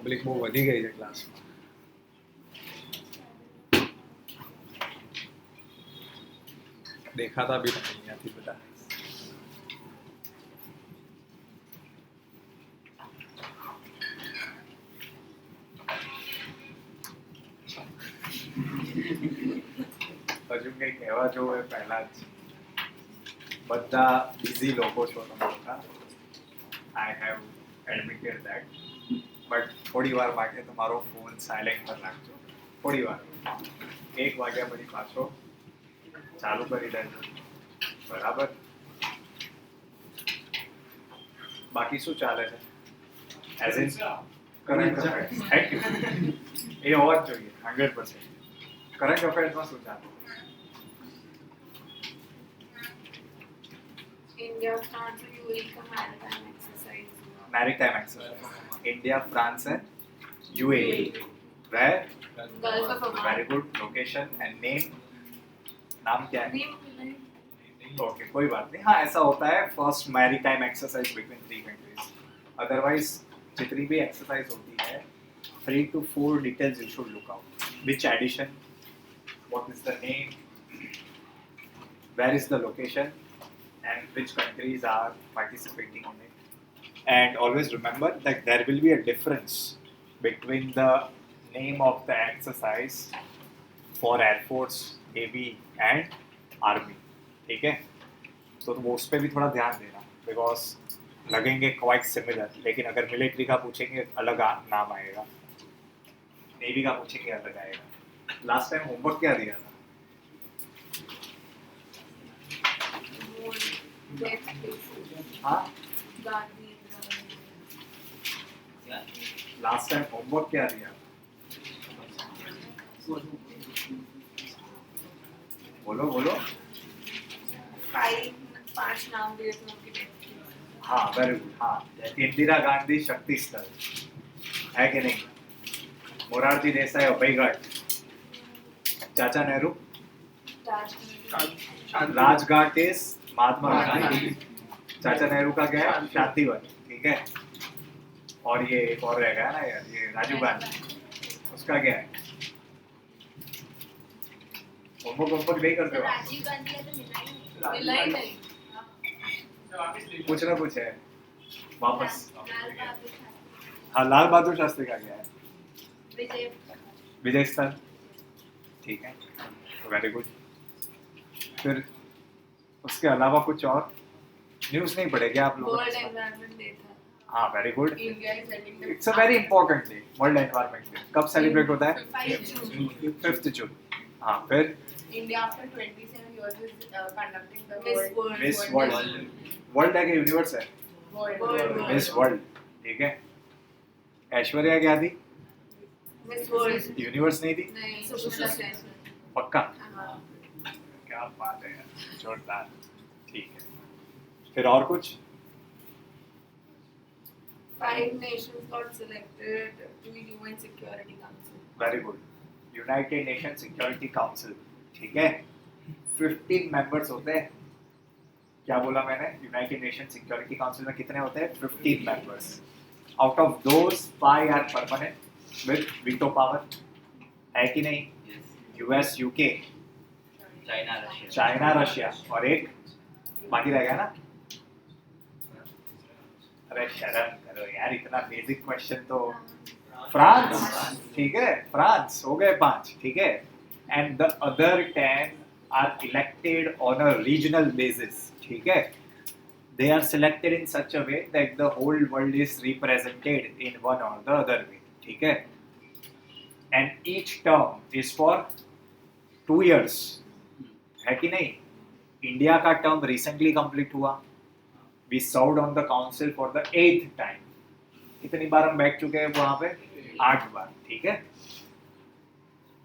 Public બહુ વધી ગઈ છે ક્લાસમાં. દેખાતા બી નથી અહીંયાથી બધા. હજુ કંઈ કહેવા જોવું એ પહેલા જ બધા બિઝી લોકો છો તમે બધા. I have admitted that. But થોડી વાર માટે તમારો ફોન સાયલેન્ટ પર રાખજો. થોડી વાર 1 વાગ્યા પછી પાછો ચાલુ કરી દેજો. બરાબર? બાકી શું ચાલે છે? As in current affairs. Thank you. એ હોવા જ જોઈએ 100%. કરંટ અફેર્સમાં શું ચાલે? India, France and UAE का maritime exercise हुआ. Maritime exercise. India, France and UAE. Where? Gulf of Oman. Very good. Location and name. नाम क्या है? ओके कोई बात नहीं. हाँ ऐसा होता है first maritime exercise between 3 countries. Otherwise जितनी भी एक्सरसाइज होती है 3 to 4 details you should look out. Which edition, what is the name, where is the location and which countries are participating in it. And always remember that there will be a difference between the name of the exercise for Air Force, Navy and Army. ठीक है? तो वो उस पर भी थोड़ा ध्यान देना बिकॉज लगेंगे क्वाइट सिमिलर, लेकिन अगर मिलिट्री का पूछेंगे अलग नाम आएगा, नेवी का पूछेंगे अलग आएगा. लास्ट टाइम होमवर्क क्या दिया था? हाँ लास्ट टाइम होमवर्क क्या दिया? बोलो बोलो. 5 नाम दिए थे उनके डेट. हाँ वेरी गुड. हाँ इंदिरा गांधी शक्ति स्थल है कि नहीं? मोरारजी देसाई अभयगढ़, चाचा नेहरू राजघाट इज महात्मा गांधी, चाचा नेहरू का क्या है? शांतिवन. ठीक है. और ये एक और रह गया ना यार, ये राजीव गांधी, उसका क्या है? होमवर्क नहीं करते हो? राजीव गांधी का तो मिला ही नहीं. कुछ ना कुछ है वापस. हाँ लाल बहादुर शास्त्री का क्या है? विजय स्थल. ठीक है वेरी गुड. फिर उसके अलावा कुछ और न्यूज़ नहीं पढ़ेंगे आप लोग? वर्ल्ड एनवायरनमेंट डे था. हाँ very good. India is setting the it's a very important day. World environment day कब सेलिब्रेट होता है? 5th जून. हाँ फिर India after 27 years is conducting the Miss world. World है कि यूनिवर्स है? World. Miss world. ठीक है. ऐश्वर्या क्या थी? Miss World. यूनिवर्स नहीं थी? नहीं सुषमा सेन. पक्का? हाँ. क्या बात है यार, जोरदार. ठीक है. फिर और कुछ? 5 nations got selected to UN Security Council. Very good. United nation security council. ठीक है. 15 मेंबर्स होते हैं. क्या बोला मैंने? यूनाइटेड नेशन सिक्योरिटी काउंसिल में कितने होते हैं? 15 members. Out of those 5 are permanent with veto power. है कि नहीं? यूएस, यूके, चाइना, रशिया और एक बाकी रह गया ना. अरे शर्म करो यार, इतना बेसिक क्वेश्चन तो. फ्रांस. ठीक है फ्रांस हो गए 5. ठीक है. And the other 10 are elected on a regional basis. ठीक है. They are selected in such a way that the whole world is represented in one or the other way. ठीक है. And each term is for 2 years. है कि नहीं? India का term recently complete हुआ. We served on the council for the 8th time. कितनी बार हम बैठ चुके हैं वहाँ पे? 8 बार. ठीक है.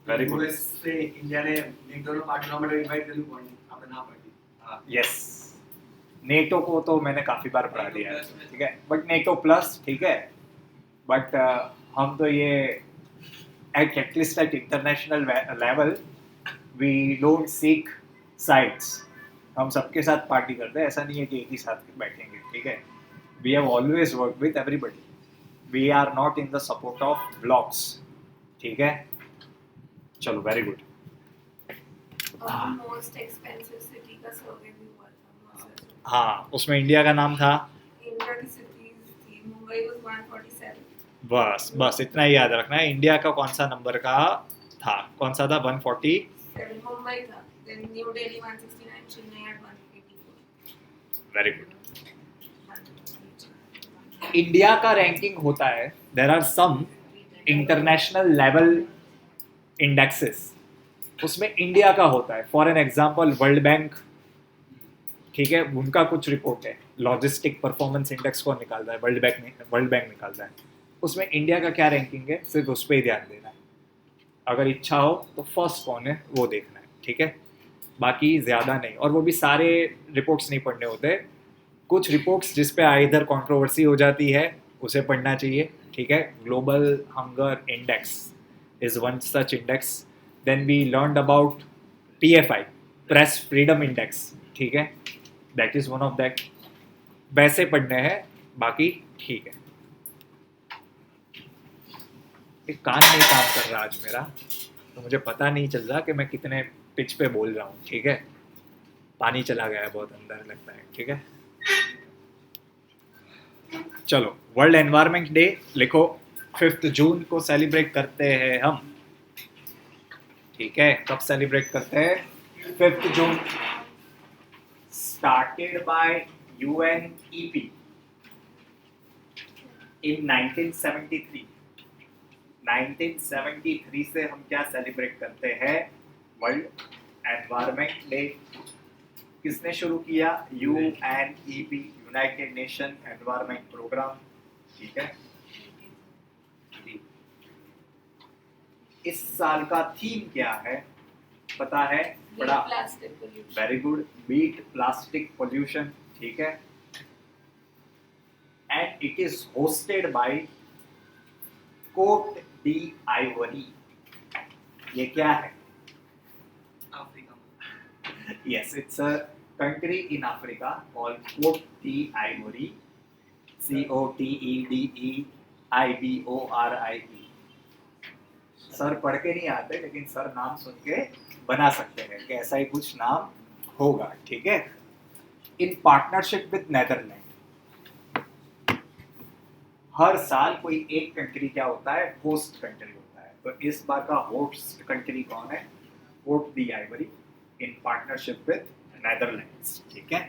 Very good. से इंडिया ने एक दोनों पार्टनर में इनवाइट कर लिया आपने ना पढ़ी. यस. नेटो को तो मैंने काफी बार पढ़ा दिया है. ठीक है. But NATO plus. ठीक है. बट हम तो ये at least at international level we don't seek sides. हम सबके साथ पार्टी करते हैं. ऐसा नहीं है कि एक ही साथ बैठेंगे. ठीक है. We have always work with everybody. We are not in the support of blocks, ठीक है। चलो वेरी गुड। और मोस्ट एक्सपेंसिव सिटी का सर्वे भी हुआ था। हाँ, उसमें इंडिया का नाम था। इंडिया की सिटीज थी, मुंबई वाज 147। बस इतना ही याद रखना है। इंडिया का कौन सा नंबर का था, कौन सा था? 140। मुंबई था, then New Delhi 169, Chennai at 184। Very good. India का रैंकिंग होता है, there are some international level indexes, उसमें इंडिया का होता है। For an example World Bank, ठीक है, उनका कुछ रिपोर्ट है, लॉजिस्टिक परफॉर्मेंस इंडेक्स को निकालता है वर्ल्ड बैंक निकालता है, उसमें इंडिया का क्या रैंकिंग है सिर्फ उस पर ही ध्यान देना है। अगर इच्छा हो तो फर्स्ट कौन है वो देखना है, ठीक है, बाकी ज़्यादा नहीं। और वो भी सारे रिपोर्ट्स नहीं पढ़ने होते, कुछ रिपोर्ट्स जिस पे इधर कंट्रोवर्सी हो जाती है उसे पढ़ना चाहिए, ठीक है। Global hunger index is one such index. Then we learned about PFI, press freedom index, ठीक है, that is one of that. वैसे पढ़ने हैं, बाकी ठीक है। एक कान नहीं काम कर रहा आज मेरा, तो मुझे पता नहीं चल रहा कि मैं कितने पिच पे बोल रहा हूँ, ठीक है। पानी चला गया है बहुत अंदर लगता है, ठीक है। चलो, वर्ल्ड एनवायरनमेंट डे लिखो, 5 जून को सेलिब्रेट करते हैं हम, ठीक है। कब सेलिब्रेट करते हैं? 5 जून। Started by UNEP in 1973। 1973 से हम क्या सेलिब्रेट करते हैं? World environment day. किसने शुरू किया? UNEP, United Nation Environment Programme, ठीक है। इस साल का थीम क्या है पता है? बड़ा plastic pollution. Very good, beat plastic pollution, ठीक है। And it is hosted by Cote d Ivoire. ये क्या है? Africa. Yes, it's a country in Africa called Cote d'Ivoire, COTEDEIVORIE। Sir पढ़ के नहीं आते, लेकिन सर नाम सुन के बना सकते हैं कि ऐसा ही कुछ नाम होगा, ठीक है। In partnership with Netherland. हर साल कोई एक कंट्री क्या होता है? होस्ट कंट्री होता है। तो इस बार का होस्ट कंट्री कौन है? Cote d Ivoire in partnership with Netherlands, ठीक है।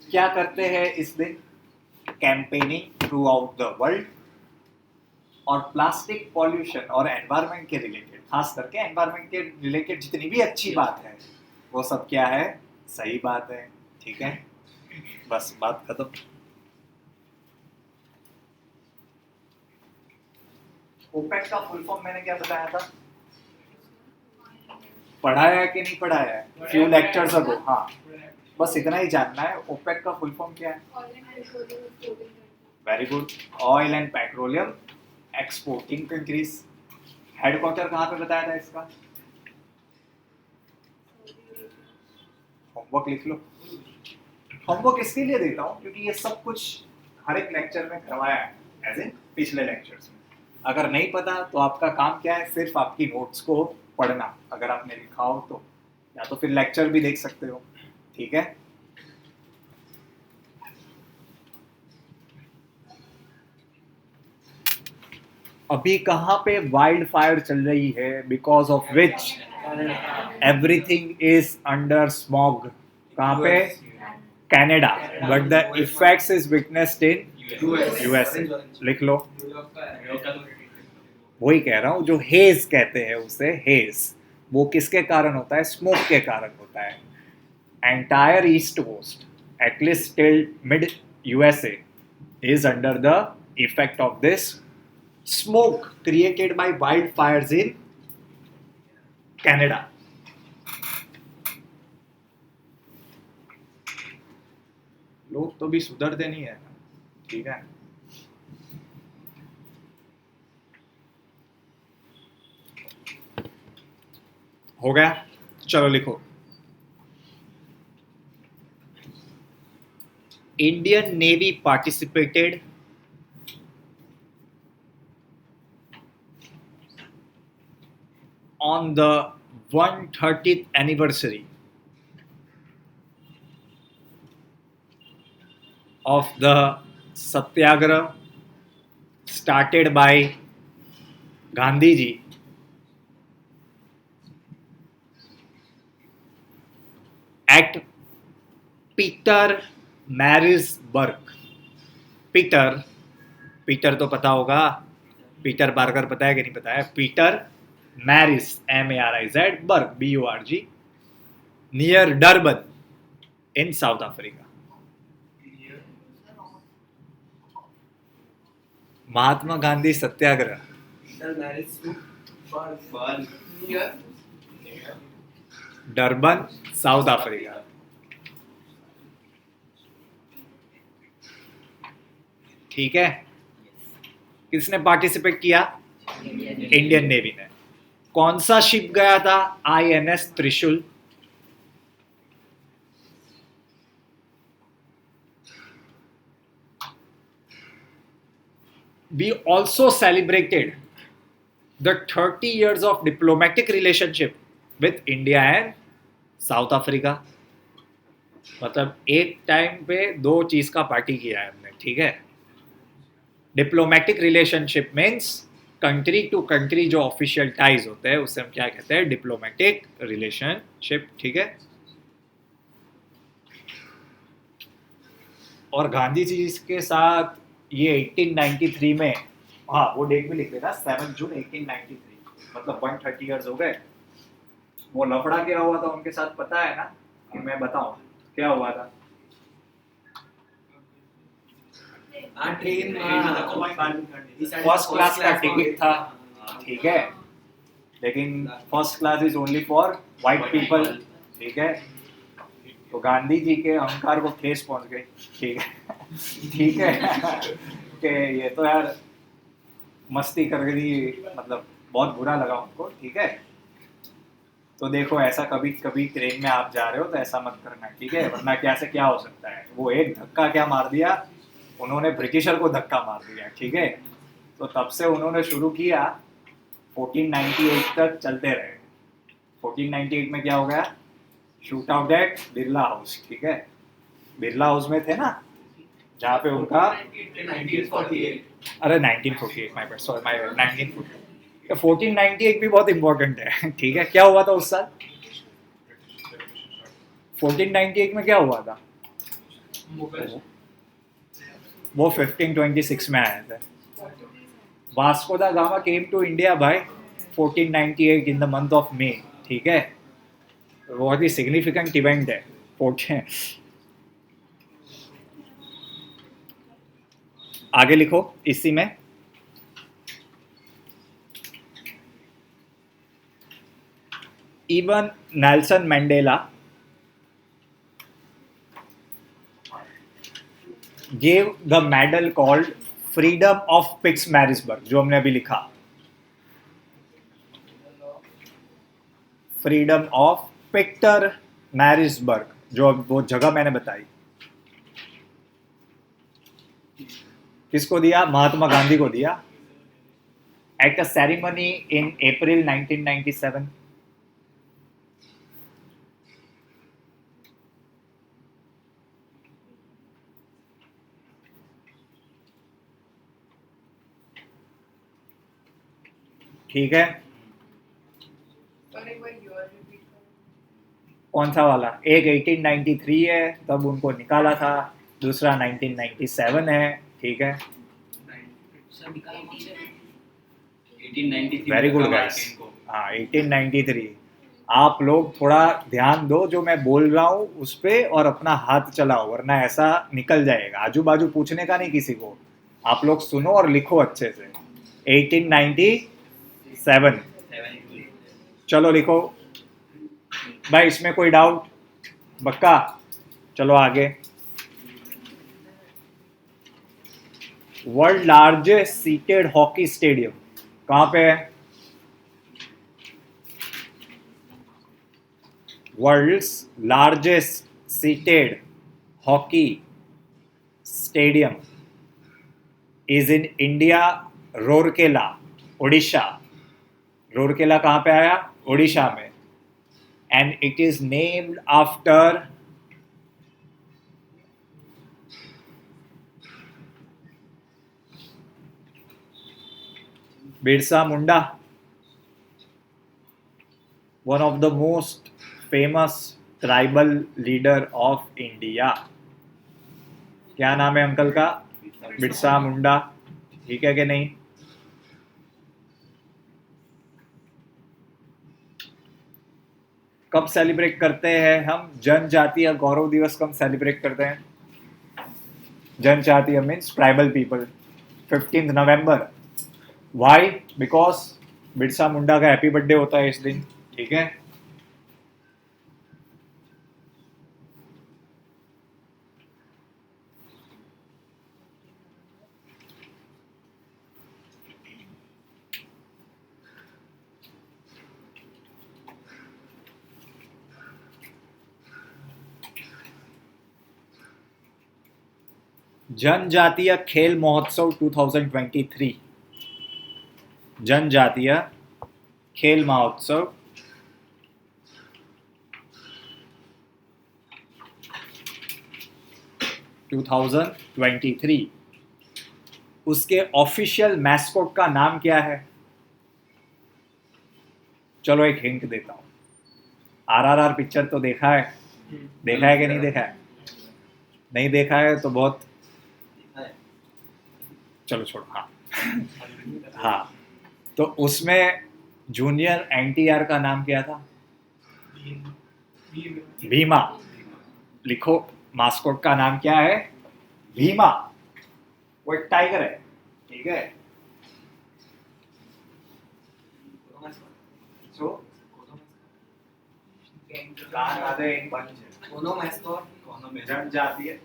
क्या करते हैं इस दिन? Campaigning throughout the world, और प्लास्टिक पॉल्यूशन और एनवायरनमेंट के रिलेटेड, खास करके एनवायरनमेंट के रिलेटेड जितनी भी अच्छी बात है वो सब क्या है? सही बात है, ठीक है। बस बात खत्म। ओपेक का फुल फॉर्म मैंने क्या बताया था? पढ़ाया है कि नहीं पढ़ाया है? फ्यू लेक्चर्स अगो, हाँ। बस इतना ही जानना है, ओपेक का फुल फॉर्म क्या है? Very good, oil and petroleum exporting countries. Headquarter कहाँ पे बताया था इसका? होमवर्क लिख लो। होमवर्क इसके लिए देता हूँ क्योंकि ये सब कुछ हर एक लेक्चर में करवाया है, एज इन पिछले लेक्चर्स में। अगर नहीं पता तो आपका काम क्या है? सिर्फ आपकी नोट्स को पढ़ना, अगर आपने लिखा हो तो, या तो फिर लेक्चर भी देख सकते हो, ठीक है। अभी कहाँ पे वाइल्ड फायर चल रही है? Because of which everything is under smog. कहाँ पे? Canada, but the effects is witnessed in USA. लिख लो। वही कह रहा हूँ, जो हेज कहते हैं उसे, हेज, वो किसके कारण होता है? स्मोक के कारण होता है। Entire east coast at least till mid USA is under the effect of this smoke created by wildfires in Canada. लोग तो भी सुधरते नहीं है, ठीक है। हो गया? चलो लिखो, Indian navy participated on the 130th anniversary of the Satyagraha started by Gandhi ji at Peter Marisburg. Peter तो पता होगा, पीटर बार्गर पता है कि नहीं पता है? पीटर मैरिस, MARIZ, बर्ग, BURG, नियर डरबन इन साउथ अफ्रीका. महात्मा गांधी सत्याग्रह, डरबन, साउथ अफ्रीका. ठीक है, किसने पार्टिसिपेट किया? इंडियन नेवी ने. कौन सा शिप गया था? INS त्रिशूल. We also celebrated the 30 years of diplomatic relationship with India and South Africa. मतलब एक टाइम पे दो चीज का पार्टी किया है हमने. ठीक है, diplomatic relationship means country to country जो ऑफिशियल टाइज होते हैं उससे हम क्या कहते हैं? Diplomatic relationship. ठीक है, और गांधी जी के साथ ये 1893 में, हाँ वो डेट भी लिख देना, 7 जून 1893, मतलब 130 इयर्स हो गए. वो लफड़ा क्या हुआ था उनके साथ पता है ना? कि मैं बताऊं क्या हुआ था? ट्रेन फर्स्ट क्लास का टिकट था. ठीक है, लेकिन first class is only for white people. ठीक है, तो गांधी जी के अहंकार को ठेस पहुंच गई. ठीक है, ठीक है कि ये तो यार मस्ती कर दी, मतलब बहुत बुरा लगा उनको. ठीक है, तो देखो ऐसा कभी कभी ट्रेन में आप जा रहे हो तो ऐसा मत करना. ठीक है, वरना क्या से क्या हो सकता है. वो एक धक्का क्या मार दिया उन्होंने, ब्रिटिशर को धक्का मार दिया. ठीक है, तो तब से उन्होंने शुरू किया, 1498 तक चलते रहे. 1498 में क्या हो गया? Shoot out at Birla house. ठीक है, बिरला हाउस में थे ना, जहाँ पे उनका 1948 अरे 1948 माय बैड, सॉरी माय 1948. 1498 भी बहुत इंपॉर्टेंट है. ठीक है, क्या हुआ था उस साल? 1498 में क्या हुआ था? वो 1526 में आया था. Vasco da Gama came to India by 1498 in the month of May. ठीक है, बहुत ही सिग्निफिकेंट इवेंट है. आगे लिखो इसी में, even Nelson Mandela gave the medal called Freedom of Pietermaritzburg, जो हमने अभी लिखा, फ्रीडम ऑफ पीटरमैरिट्सबर्ग, जो वो जगह मैंने बताई. किसको दिया? महात्मा गांधी को दिया, एट अ सेरेमनी इन अप्रैल 1997. ठीक है, कौन सा वाला? एक 1893 है तब उनको निकाला था, दूसरा 1997 है. ठीक है, वेरी गुड गाइस. हाँ 1893. आप लोग थोड़ा ध्यान दो जो मैं बोल रहा हूँ उस पे और अपना हाथ चलाओ, वरना ऐसा निकल जाएगा. आजू बाजू पूछने का नहीं किसी को, आप लोग सुनो और लिखो अच्छे से. 1897. चलो लिखो भाई, इसमें कोई डाउट? बक्का, चलो आगे. World largest seated hockey stadium कहाँ पे है? World's largest seated hockey stadium is in India, Rourkela, Odisha. Rourkela कहाँ पे आया? ओडिशा में। And it is named after Birsa Munda, one of the most famous tribal leader of India। क्या नाम है अंकल का? बिरसा मुंडा। ठीक है कि नहीं? कब सेलिब्रेट करते हैं हम जनजातीय गौरव दिवस? कब सेलिब्रेट करते हैं? जनजातीय मीन्स ट्राइबल पीपल, 15 नवंबर। वाई? बिकॉज बिरसा मुंडा का हैप्पी बर्थडे होता है इस दिन। ठीक है। जनजातीय खेल महोत्सव 2023, जनजातीय खेल महोत्सव 2023, उसके ऑफिशियल मैस्कॉट का नाम क्या है? चलो एक हिंट देता हूँ। आरआरआर पिक्चर तो देखा है? देखा है कि नहीं देखा है? नहीं देखा है तो बहुत, चलो छोड़ो। हाँ हाँ, तो उसमें जूनियर एनटीआर का नाम क्या था? भीमा। लिखो, मास्कोट का नाम क्या है? भीमा। वो एक टाइगर है। ठीक है। सो जनजातीय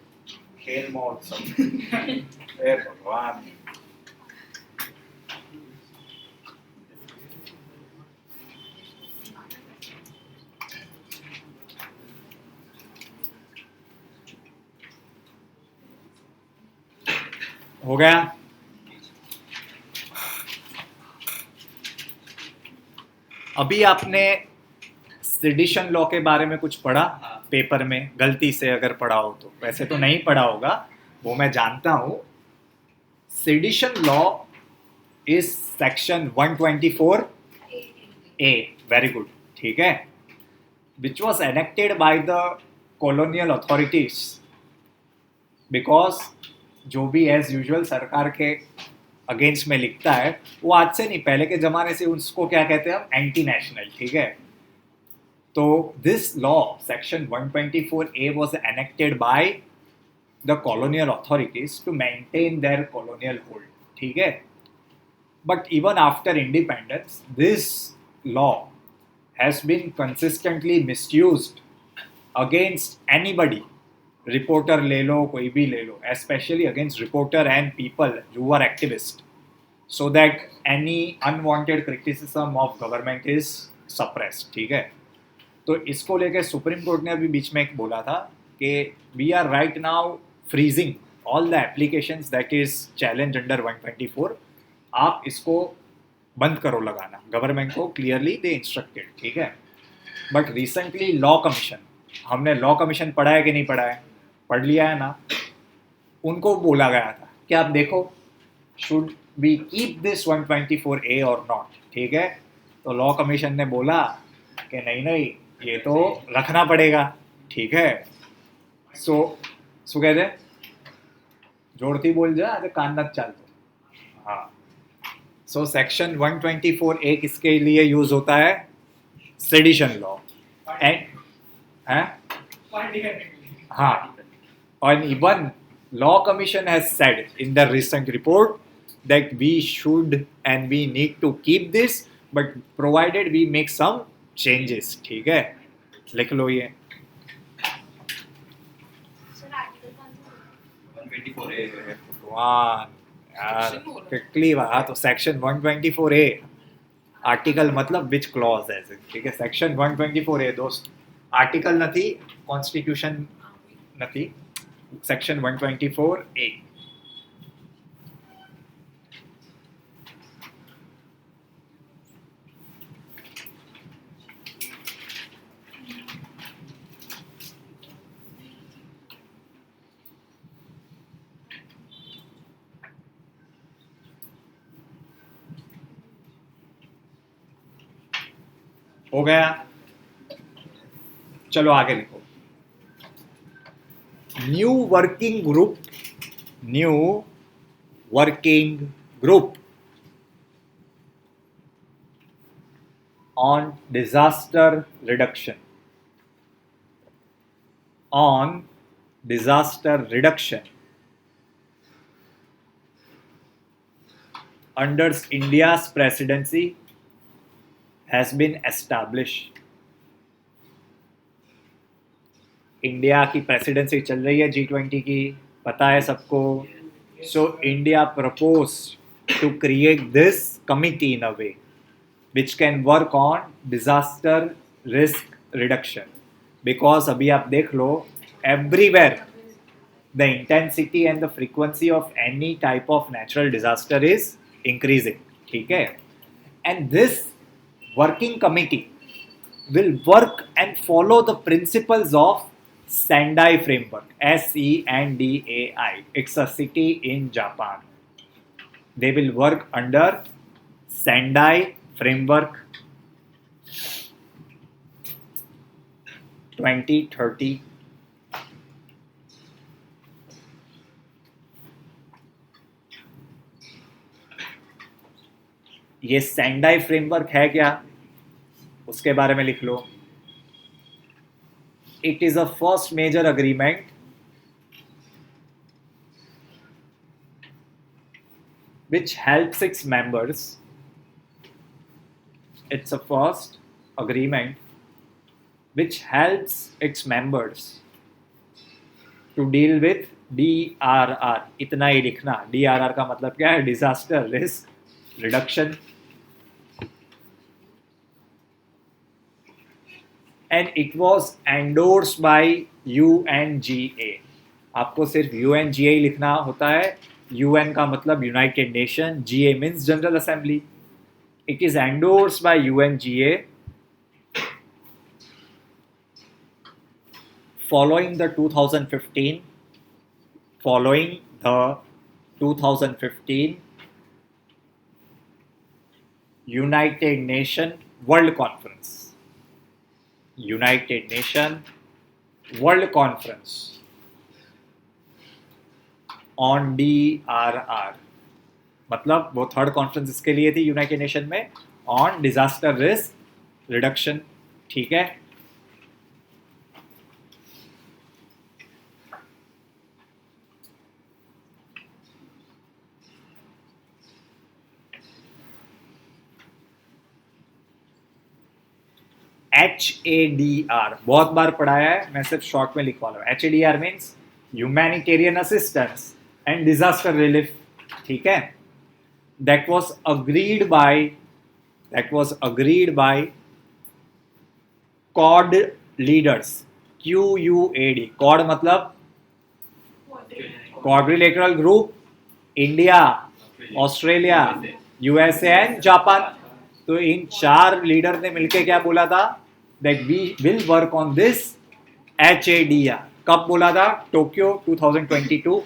खेल महोत्सव। हे भगवान। हो गया? अभी आपने सेडिशन लॉ के बारे में कुछ पढ़ा पेपर में? गलती से अगर पढ़ा हो तो, वैसे तो नहीं पढ़ा होगा, वो मैं जानता हूं। Sedition law is section 124A, very good. ठीक है। Which was enacted by the colonial authorities, because जो भी एज यूजुअल सरकार के अगेंस्ट में लिखता है वो आज से नहीं, पहले के ज़माने से उसको क्या कहते हैं हम? Anti national. ठीक है। तो this law section 124A was enacted by the colonial authorities to maintain their colonial hold. ठीक है। But even after independence this law has been consistently misused against anybody. Reporter ले लो, कोई भी ले लो, especially against reporter and people who are activists, so that any unwanted criticism of government is suppressed। ठीक है। तो इसको लेके सुप्रीम कोर्ट ने अभी बीच में एक बोला था कि we are right now freezing all the applications that is challenged under 124। आप इसको बंद करो लगाना, गवर्नमेंट को क्लियरली दे इंस्ट्रक्टेड। ठीक है। बट रिसेंटली लॉ कमीशन, हमने लॉ कमीशन पढ़ा है कि नहीं पढ़ा है? पढ़ लिया है ना? उनको बोला गया था कि आप देखो, should be keep this 124A और नॉट। ठीक है। तो लॉ कमीशन ने बोला कि नहीं नहीं, ये तो रखना पड़ेगा। ठीक है। सो कहते जोड़ती बोल जा, अरे कान नत चाल तो। हाँ। सो सेक्शन 124A किसके लिए यूज होता है? Sedition law. एंड हाँ, and even law commission has said in the recent report that we should and we need to keep this, but provided we make some changes। ठीक है। लिख लो ये। भगवान यार, क्विकली वहा तो सेक्शन 124A आर्टिकल मतलब विच क्लॉज है। ठीक है। सेक्शन 124A दोस्त, આર્ટિકલ નથી, કોન્સ્ટિટ્યુશન નથી, સેક્શન 124A. हो गया, चलो आगे लिखो. New working group on disaster reduction under India's presidency has been established. India की प्रेसिडेंसी चल रही है G20 की, पता है सबको. So India propose to create this committee in a way which can work on disaster risk reduction. Because अभी आप देख लो, everywhere the intensity and the frequency of any type of natural disaster is increasing. ठीक है, and this working committee will work and follow the principles of Sendai framework. Sendai. It's a city in Japan. They will work under Sendai framework 2030. ये Sendai framework है क्या, उसके बारे में लिख लो. It is a first major agreement which helps its members. It's a first agreement which helps its members to deal with DRR. इतना ही लिखना. DRR का मतलब क्या है? Disaster risk reduction. And it was endorsed by UNGA. आपको सिर्फ UNGA लिखना होता है. UN का मतलब United nation, GA means general assembly. It is endorsed by UNGA following the 2015 United Nation World Conference. United Nation World Conference on DRR. मतलब वो third conference इसके लिए थी यूनाइटेड नेशन में, ऑन डिजास्टर रिस्क रिडक्शन. ठीक है, HADR बहुत बार पढ़ाया है, मैं सिर्फ शॉर्ट में लिखवा रहा हूँ. HADR means humanitarian assistance and disaster relief. ठीक है, that was agreed by Quad leaders. QUAD. Quad मतलब quadrilateral group, India, Australia, USA and Japan. तो इन चार लीडर ने मिलकर क्या बोला था? that we will work on this HADR. कब बोला था? टोक्यो 2022.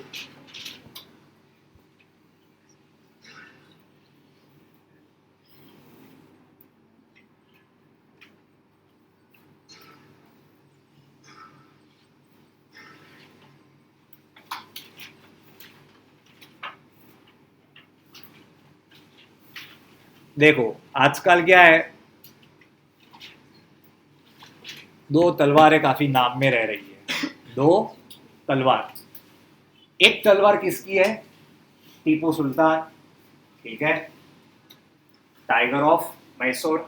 देखो आजकल क्या है, दो तलवारें काफी नाम में रह रही है. दो तलवार. एक तलवार किसकी है? टीपू सुल्तान. ठीक है, tiger of Mysore.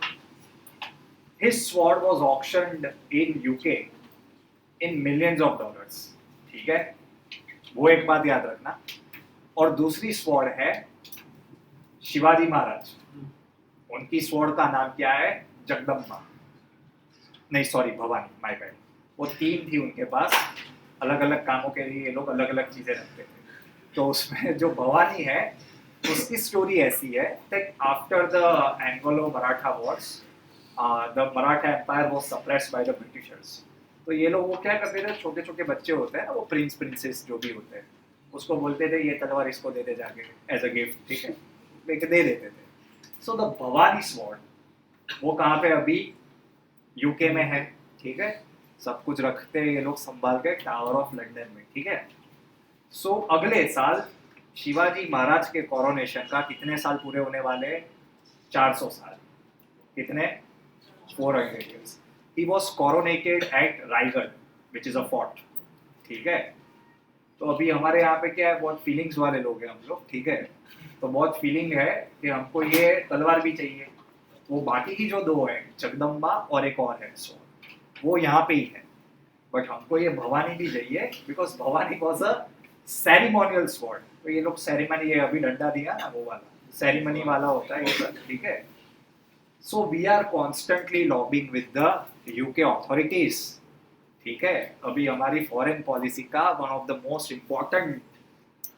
His sword was auctioned in UK in millions of dollars. ठीक है, वो एक बात याद रखना. और दूसरी स्वॉर्ड है शिवाजी महाराज. उनकी स्वॉर्ड का नाम क्या है? जगदम्बा. नहीं सॉरी भवानी, माय बैड, वो 3 थी उनके पास, अलग अलग कामों के लिए ये लोग अलग अलग चीजें रखते थे। तो उसमें जो भवानी है उसकी स्टोरी ऐसी है that after the Anglo-Maratha wars, the Maratha Empire was suppressed by the Britishers. तो ये लोग वो क्या करते थे, छोटे छोटे बच्चे होते हैं ना, वो प्रिंस प्रिंसेस जो भी होते हैं, उसको बोलते थे ये तलवार इसको दे दे जाके एज अ गिफ्ट, ठीक है, लेके दे देते थे। सो द भवानी स्वॉर्ड वो कहाँ पे अभी यूके में है, ठीक है, सब कुछ रखते हैं ये लोग संभाल के टावर ऑफ लंदन में, ठीक है। सो अगले साल शिवाजी महाराज के कोरोनेशन का कितने साल पूरे होने वाले, 400 साल, कितने, 400 years. He was coronated at Raigarh, which is a fort, ठीक है। तो अभी हमारे यहाँ पे क्या है, बहुत फीलिंग्स वाले लोग हैं हम लोग, ठीक है, तो बहुत फीलिंग है कि हमको ये तलवार भी चाहिए। वो बाकी की जो 2 है, जगदम्बा और एक और है सो वो यहाँ पे ही है, बट हमको ये भवानी भी चाहिए because Bhavani was a ceremonial sword. तो ये लोग सेरेमनी, ये अभी डंडा दिया ना वो वाला सेरेमनी वाला होता है ये सब, ठीक है। So we are constantly lobbying with the UK authorities, ठीक है। अभी हमारी फॉरेन पॉलिसी का one of the most important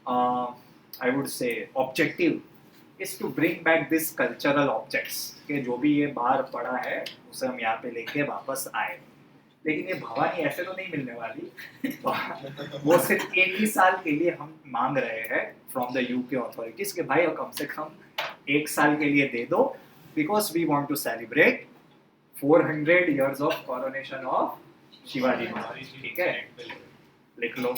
I would say objective is to bring back this cultural objects, के जो भी ये बाहर पड़ा है उसे हम यहाँ पे लेके वापस आए। लेकिन ये भवानी ऐसे तो नहीं मिलने वाली वो सिर्फ 1 ही साल के लिए हम मांग रहे हैं फ्रॉम द यूके ऑथोरिटीज कि भाई कम से कम 1 साल के लिए दे दो, because we want to celebrate 400 years of coronation of Shivaji Maharaj, ठीक है, लिख लो।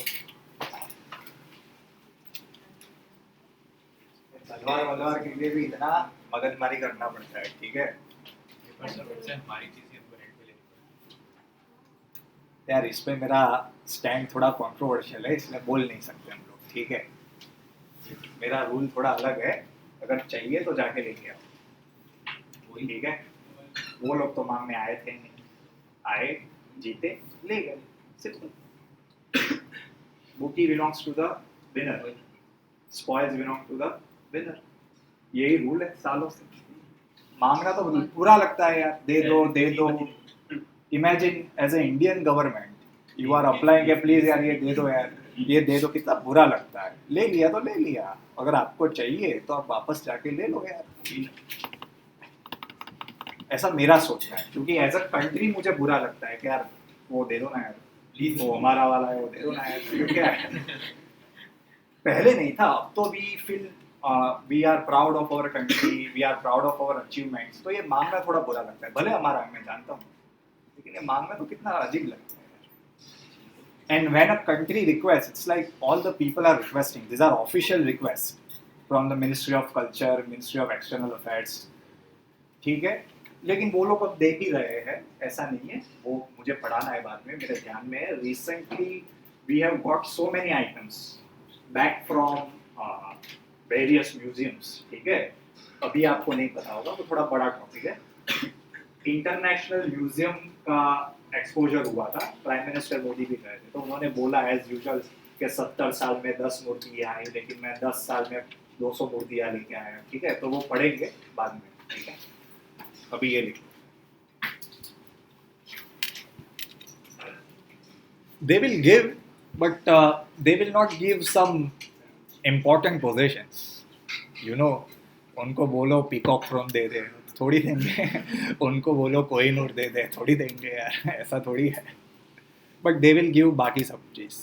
तलवार वलवार के लिए भी इतना मगजमारी करना पड़ता है, ठीक है यार। इस पे मेरा स्टैंड थोड़ा कंट्रोवर्शियल है, इसलिए बोल नहीं सकते हम लोग, ठीक है। मेरा रूल थोड़ा अलग है, अगर चाहिए तो जाके लेके आओ, ठीक है। वो लोग तो मांगने आए थे नहीं, आए जीते ले गए, simple. Booty belongs to the winner, spoils belong to the winner, यही रूल है सालों से। मांगना तो बुरा लगता है यार, दे दो दे दो। Imagine as a Indian government you are applying a please यार ये दे दो यार, ये दे दो, कितना बुरा लगता है। ले लिया तो ले लिया, अगर आपको चाहिए तो आप वापस जाके ले लो यार, ऐसा मेरा सोचना है। क्योंकि एज अ कंट्री मुझे बुरा लगता है कि यार वो दे दो ना यार, वो हमारा वाला है वो दे दो ना यार, क्योंकि पहले नहीं था, अब तो we feel we are proud of our country, we are proud of our achievements. तो ये मांगना थोड़ा बुरा लगता है, भले हमारा मैं जानता हूँ, लेकिन ये मांगना तो कितना अजीब लगता है। And when a country requests, it's like all the people are requesting. These are official requests from the Ministry of Culture, Ministry of External Affairs, ठीक है। लेकिन वो लोग अब दे भी रहे हैं, ऐसा नहीं है, वो मुझे पढ़ाना है बाद में, मेरे ध्यान में है। Recently we have got so many items back from various museums, ठीक है। अभी आपको नहीं पता होगा, तो थोड़ा बड़ा टॉपिक है। इंटरनेशनल म्यूजियम का एक्सपोजर हुआ था, प्राइम मिनिस्टर मोदी भी गए थे, तो उन्होंने बोला एज यूजुअल कि 70 साल में 10 मूर्तियाँ आई, लेकिन मैं 10 साल में 200 मूर्तियाँ लेके आया, ठीक है। तो वो पढ़ेंगे बाद में, ठीक है। अभी ये लिखो, they will give but they will not give some important possessions, you know। उनको बोलो पीकॉक थ्रोन दे दे, थोड़ी देंगे। उनको बोलो कोहिनूर दे दे, थोड़ी देंगे यार, ऐसा थोड़ी है। बट दे विल गिव बाकी सब चीज।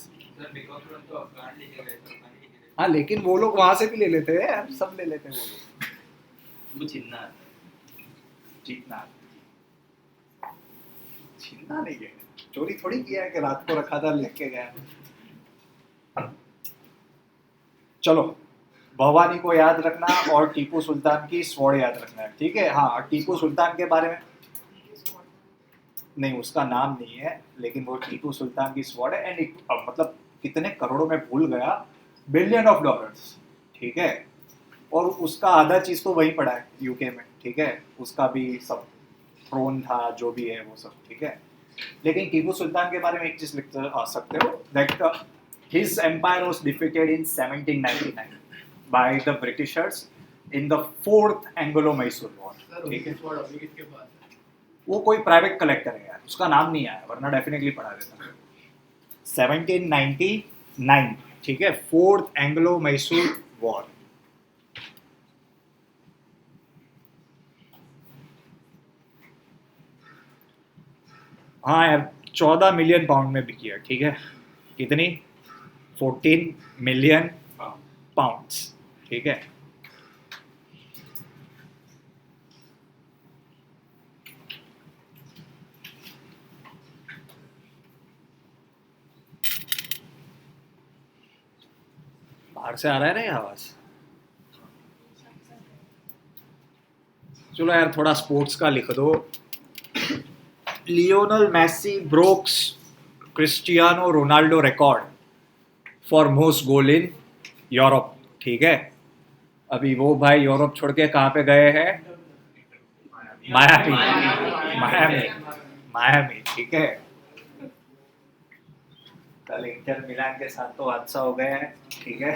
हाँ लेकिन वो लोग वहां से भी ले लेते हैं यार, सब ले लेते हैं वो लोग। वो छीनना छीनना नहीं है, चोरी थोड़ी किया है कि रात को रखा था लेके गया। चलो, भवानी को याद रखना और टीपू सुल्तान की स्वॉर्ड याद रखना है, ठीक है। हाँ, टीपू सुल्तान के बारे में नहीं, उसका नाम नहीं है, लेकिन वो टीपू सुल्तान की स्वॉर्ड है। एंड मतलब कितने करोड़ों में भूल गया, $billion, ठीक है। और उसका आधा चीज तो वहीं पड़ा है यूके में, ठीक है। उसका भी सब थ्रोन था, जो भी है वो सब, ठीक है। लेकिन टीपू सुल्तान के बारे में एक चीज लिख सकते हो, that his empire was defeated in 1799 by the Britishers in the 4th Anglo-Mysore War, ठीक है। वो कोई प्राइवेट कलेक्टर है यार, उसका नाम नहीं आया वरना डेफिनेटली पढ़ा देता। 1799, ठीक है, फोर्थ एंग्लो मैसूर वॉर। हाँ यार 14 मिलियन पाउंड में बिकी है, ठीक है, कितनी, 14 मिलियन पाउंड्स, ठीक है। बाहर से आ रहा है ना ये आवाज? चलो यार थोड़ा स्पोर्ट्स का लिख दो। Lionel Messi brokes Cristiano Ronaldo record for most goal in Europe, ठीक है। अभी वो भाई यूरोप छोड़ के कहाँ पे गए हैं? मायामी, मायामी, मायामी, ठीक है। कल इंटर मिलान के साथ तो हादसा हो गया है, ठीक है।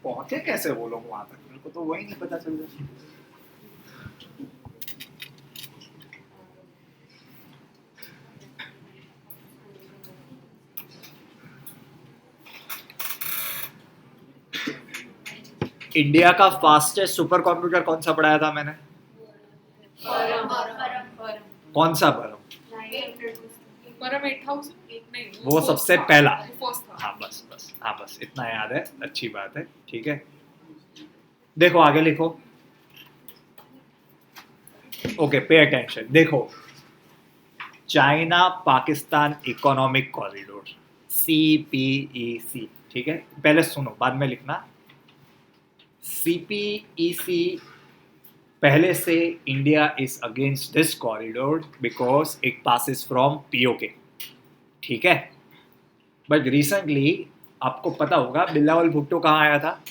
पहुंचे कैसे वो लोग वहां तक, मेरे को तो वही नहीं पता चल रहा। इंडिया का फास्टेस्ट सुपर कंप्यूटर कौन सा पढ़ाया था मैंने? कौन सा परम? परम 8000 एक नहीं, वो सबसे पहला। फर्स्ट था। हाँ बस बस, हाँ बस इतना याद है, अच्छी बात है, ठीक है। देखो आगे लिखो। ओके पे अटेंशन, देखो China Pakistan economic corridor, CPEC, ठीक है। पहले सुनो बाद में लिखना। CPEC पहले से India is against this corridor because it passes from POK, ठीक है। बट रिसेंटली आपको पता होगा बिलावल भुट्टो कहाँ आया था?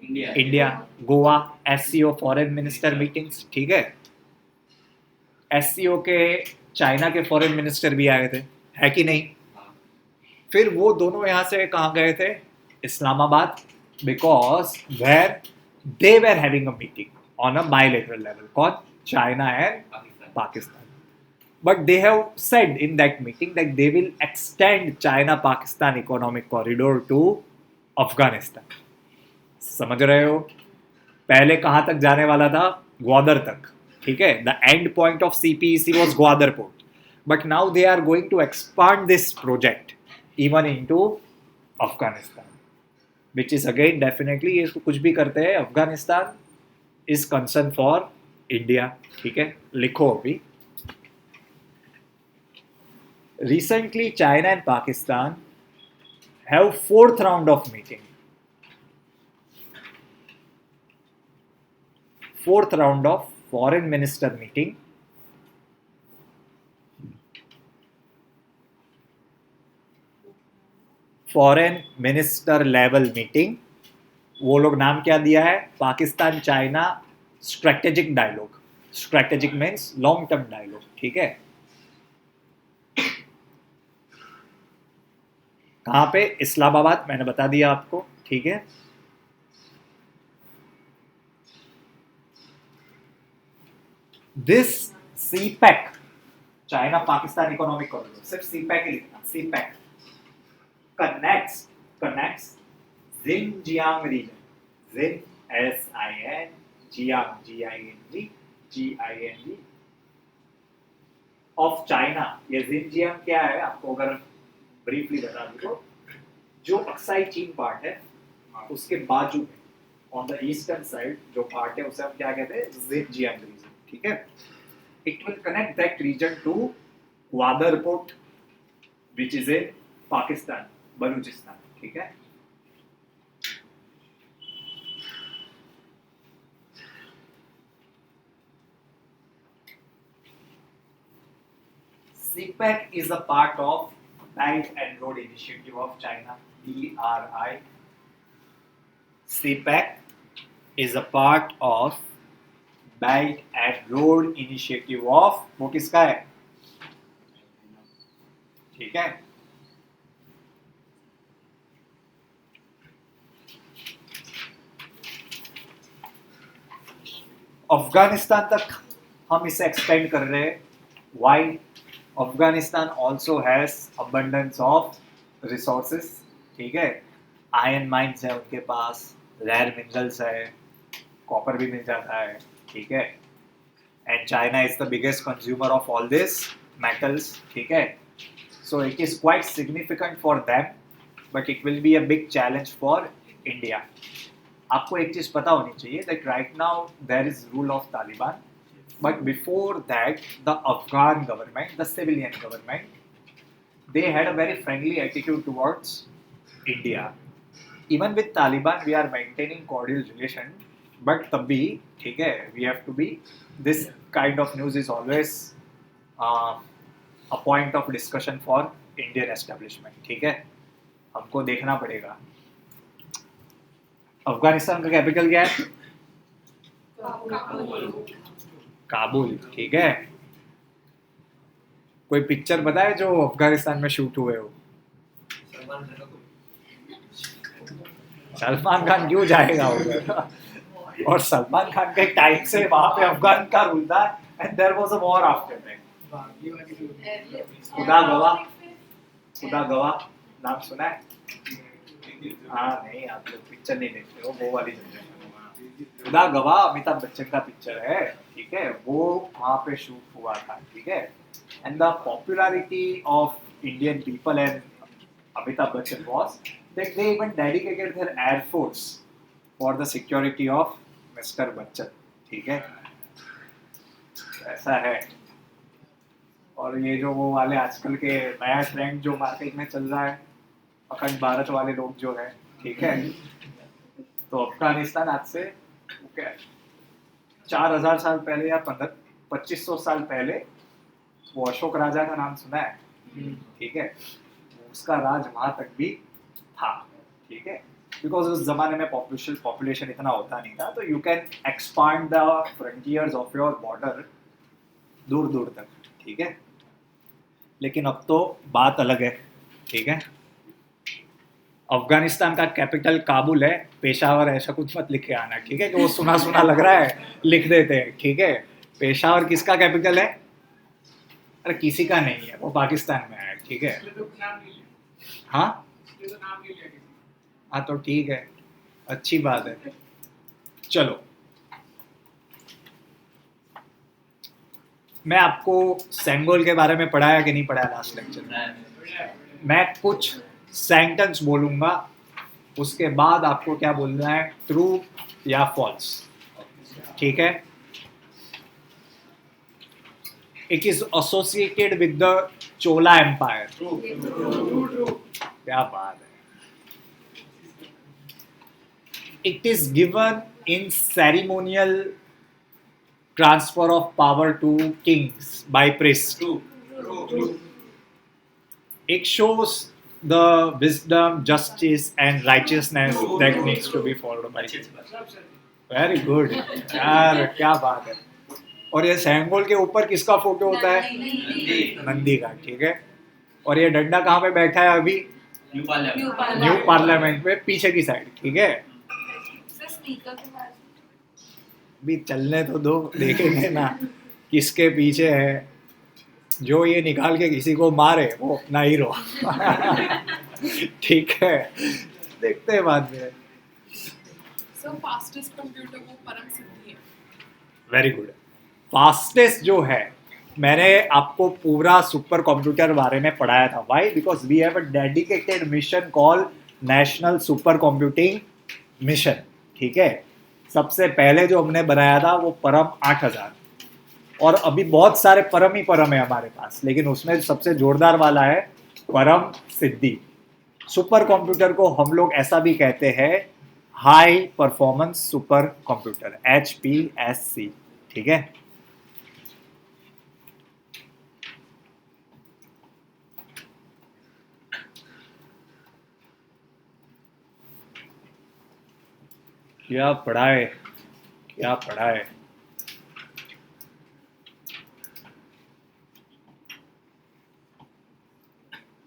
India, Goa, SCO foreign minister meetings, ठीक है। SCO के चाइना के फॉरेन मिनिस्टर भी आए थे, है कि नहीं? फिर वो दोनों यहाँ से कहाँ गए थे? Islamabad, because where they were having a meeting on a bilateral level, called China and Pakistan. But they have said in that meeting that they will extend China-Pakistan economic corridor to Afghanistan. समझ रहे हो? पहले कहाँ तक जाने वाला था? ग्वादर तक, ठीक है। The end point of CPEC was Gwadar port, but now they are going to expand this project even into Afghanistan, which is again definitely इसको कुछ भी करते हैं Afghanistan is concern for India, ठीक है। लिखो अभी। Recently China and Pakistan have 4th round of meeting, 4th round of foreign minister meeting, foreign minister level meeting। वो लोग नाम क्या दिया है? Pakistan China strategic dialogue. Strategic means long term dialogue, ठीक है। कहाँ पे? इस्लामाबाद, मैंने बता दिया आपको, ठीक है। This CPEC, China Pakistan economic corridor, सिर्फ CPEC ही लिखना, CPEC connects Xinjiang region, Xin SIN, Jiang GING of China। ये Xinjiang क्या है आपको अगर ब्रीफली बता दूं तो जो अक्साई चीन पार्ट है उसके बाजू में ऑन द ईस्टर्न साइड जो पार्ट है उसे हम क्या कहते हैं? Xinjiang रीजन, ठीक है। It will connect that region to Gwadar port which is in Pakistan, Balochistan, ठीक है। CPEC is a part of Belt and Road Initiative of China, BRI. CPEC is a part of Belt and Road Initiative of, वो किसका है? ठीक है। अफगानिस्तान तक हम इसे एक्सटेंड कर रहे हैं. Why? Afghanistan also has abundance of resources. ठीक है, आयरन माइंस है उनके पास, रेयर मिनरल्स है, कॉपर भी मिल जाता है. ठीक है, and China is the biggest consumer of all this metals. ठीक है, so it is quite significant for them, but it will be a big challenge for India. आपको एक चीज पता होनी चाहिए that right now there is rule of Taliban, but before that the Afghan government, the civilian government, they had a very friendly attitude towards India. Even with Taliban we are maintaining cordial relation, but तब भी ठीक है, we have to be, this kind of news is always a point of discussion for Indian establishment. ठीक है, हमको देखना पड़ेगा. अफगानिस्तान का कैपिटल क्या है? काबुल. ठीक है, कोई पिक्चर बताए जो अफगानिस्तान में शूट हुए हो? सलमान खान क्यों जाएगा उधर? और सलमान खान के टाइम से वहां पे अफगान का रूल था, and there was a war after that. खुदा गवाह, खुदा गवाह नाम सुना है? हाँ, नहीं आप लोग पिक्चर नहीं देखते हो, वो वाली जनरेशन. खुदा गवाह अमिताभ बच्चन का पिक्चर है. ठीक है, वो वहाँ पे शूट हुआ था. ठीक है, and the popularity of Indian people and Amitabh Bachchan was that they even dedicated their air force for the security of mister Bachchan. ठीक है, ऐसा है. और ये जो वो वाले आजकल के नया ट्रेंड जो मार्केट में चल रहा है, अखंड भारत वाले लोग जो है, ठीक है, तो अफगानिस्तान आज से 4000 साल पहले या 2500 साल पहले वो अशोक राजा का नाम सुना है? ठीक है, उसका राज वहां तक भी था. ठीक है, बिकॉज उस जमाने में पॉपुलेशन इतना होता नहीं था, तो you can expand the frontiers of your border दूर दूर तक. ठीक है, लेकिन अब तो बात अलग है. ठीक है, अफगानिस्तान का कैपिटल काबुल है, पेशावर ऐसा कुछ मत लिखे आना. ठीक है, जो सुना सुना लग रहा है लिख देते हैं. ठीक है, पेशावर किसका कैपिटल है? अरे किसी का नहीं है, वो पाकिस्तान में है. ठीक है, हाँ हाँ, तो ठीक है, अच्छी बात है. चलो, मैं आपको सेंगोल के बारे में पढ़ाया कि नहीं पढ़ाया लास्ट लेक्चर में? मैं कुछ सेंटेंस बोलूंगा, उसके बाद आपको क्या बोलना है, ट्रू या फॉल्स. ठीक है, it is associated with the Chola empire. क्या बात है. It is given in ceremonial transfer of power to kings by priest. It shows the wisdom, justice and righteousness that needs to be followed by. Very good. यार क्या बात है. और ये सेंगोल के ऊपर किसका फोटो होता है? नंदी का. ठीक है, और ये डंडा कहाँ पे बैठा है अभी? न्यू पार्लियामेंट में पीछे की साइड. ठीक है, अभी चलने तो दो, देखेंगे ना किसके पीछे है. जो ये निकाल के किसी को मारे वो अपना हीरो. ठीक है, देखते हैं बाद में. सो फास्टेस्ट कंप्यूटर वो परम सिद्धि है. Very good. फास्टेस्ट जो है, मैंने आपको पूरा सुपर कंप्यूटर बारे में पढ़ाया था. Why? Because we have a dedicated mission called national super computing mission. ठीक है, सबसे पहले जो हमने बनाया था वो परम 8000, और अभी बहुत सारे परम ही परम है हमारे पास, लेकिन उसमें सबसे जोरदार वाला है परम सिद्धि. सुपर कंप्यूटर को हम लोग ऐसा भी कहते हैं, high performance super computer, HPSC. ठीक है, क्या पढ़ाए, क्या पढ़ाए.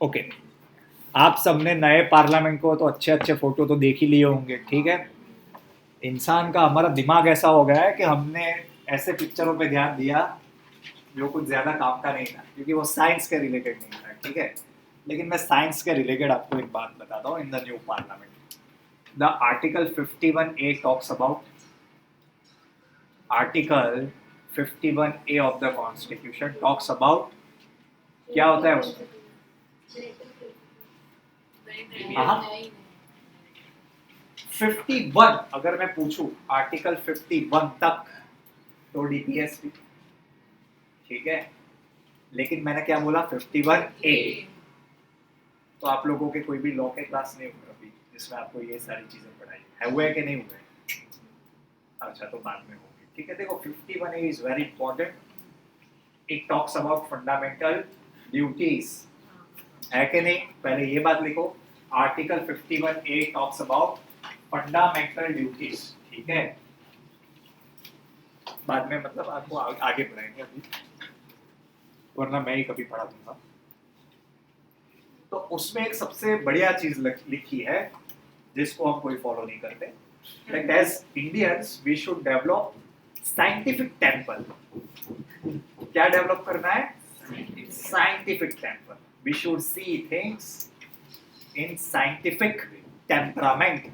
ओके, आप सबने नए पार्लियामेंट को तो अच्छे अच्छे फोटो तो देख ही लिए होंगे. ठीक है, इंसान का, हमारा दिमाग ऐसा हो गया है कि हमने ऐसे पिक्चरों पे ध्यान दिया जो कुछ ज्यादा काम का नहीं था, क्योंकि वो साइंस के रिलेटेड नहीं था, ठीक है। लेकिन मैं साइंस के रिलेटेड आपको एक बात बताता हूँ। इन the new parliament the article 51A talks about, article 51A of the constitution talks about, क्या होता है उसमें? हाँ, 51 अगर मैं पूछूं आर्टिकल 51 तक तो डीपीएस भी, ठीक है। लेकिन मैंने क्या बोला? 51A। तो आप लोगों के कोई भी लॉ के क्लास नहीं हुए अभी जिसमें आपको ये सारी चीजें पढ़ाई है, हुए कि नहीं हुए? अच्छा, तो बाद में होगी, ठीक है। देखो 51A is very important. It talks about fundamental duties, है कि नहीं? पहले ये बात लिखो, article 51A talks about fundamental duties, ठीक है। बाद में मतलब आपको आगे पढ़ाएंगे, अभी वरना मैं ही कभी पढ़ा दूंगा। तो उसमें एक सबसे बढ़िया चीज लिखी है जिसको हम कोई फॉलो नहीं करते, like as Indians we should develop scientific temple। क्या डेवलप करना है? Scientific temple। We should see things in scientific temperament।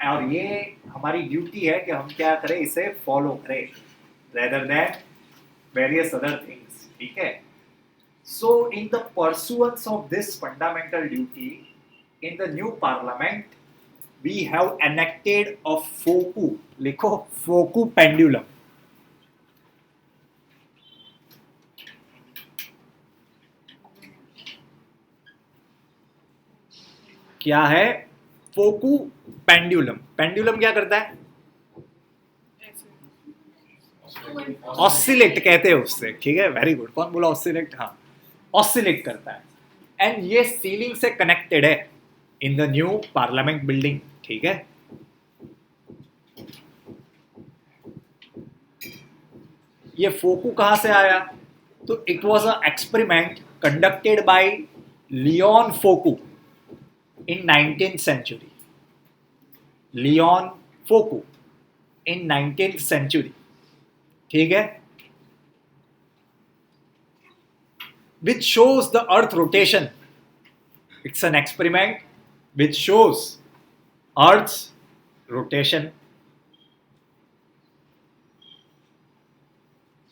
और ये हमारी ड्यूटी है कि हम क्या करें, इसे फॉलो करें rather than various other things, ठीक है। So in the pursuance of this fundamental duty in the new parliament we have enacted a Foucault, लिखो Foucault pendulum। क्या है? Foucault pendulum। पेंडुलम क्या करता है? ऑसिलेट कहते हैं उससे, ठीक है। Very good. कौन बोला ऑसिलेट? हाँ, ऑसिलेट करता है। एंड ये सीलिंग से कनेक्टेड है in the new parliament building, ठीक है। ये फोकू कहां से आया? तो it was a experiment conducted by Leon Foucault in 19th century। Leon Foucault in 19th century, ठीक है। which shows the earth rotation। it's an experiment which shows earth's rotation,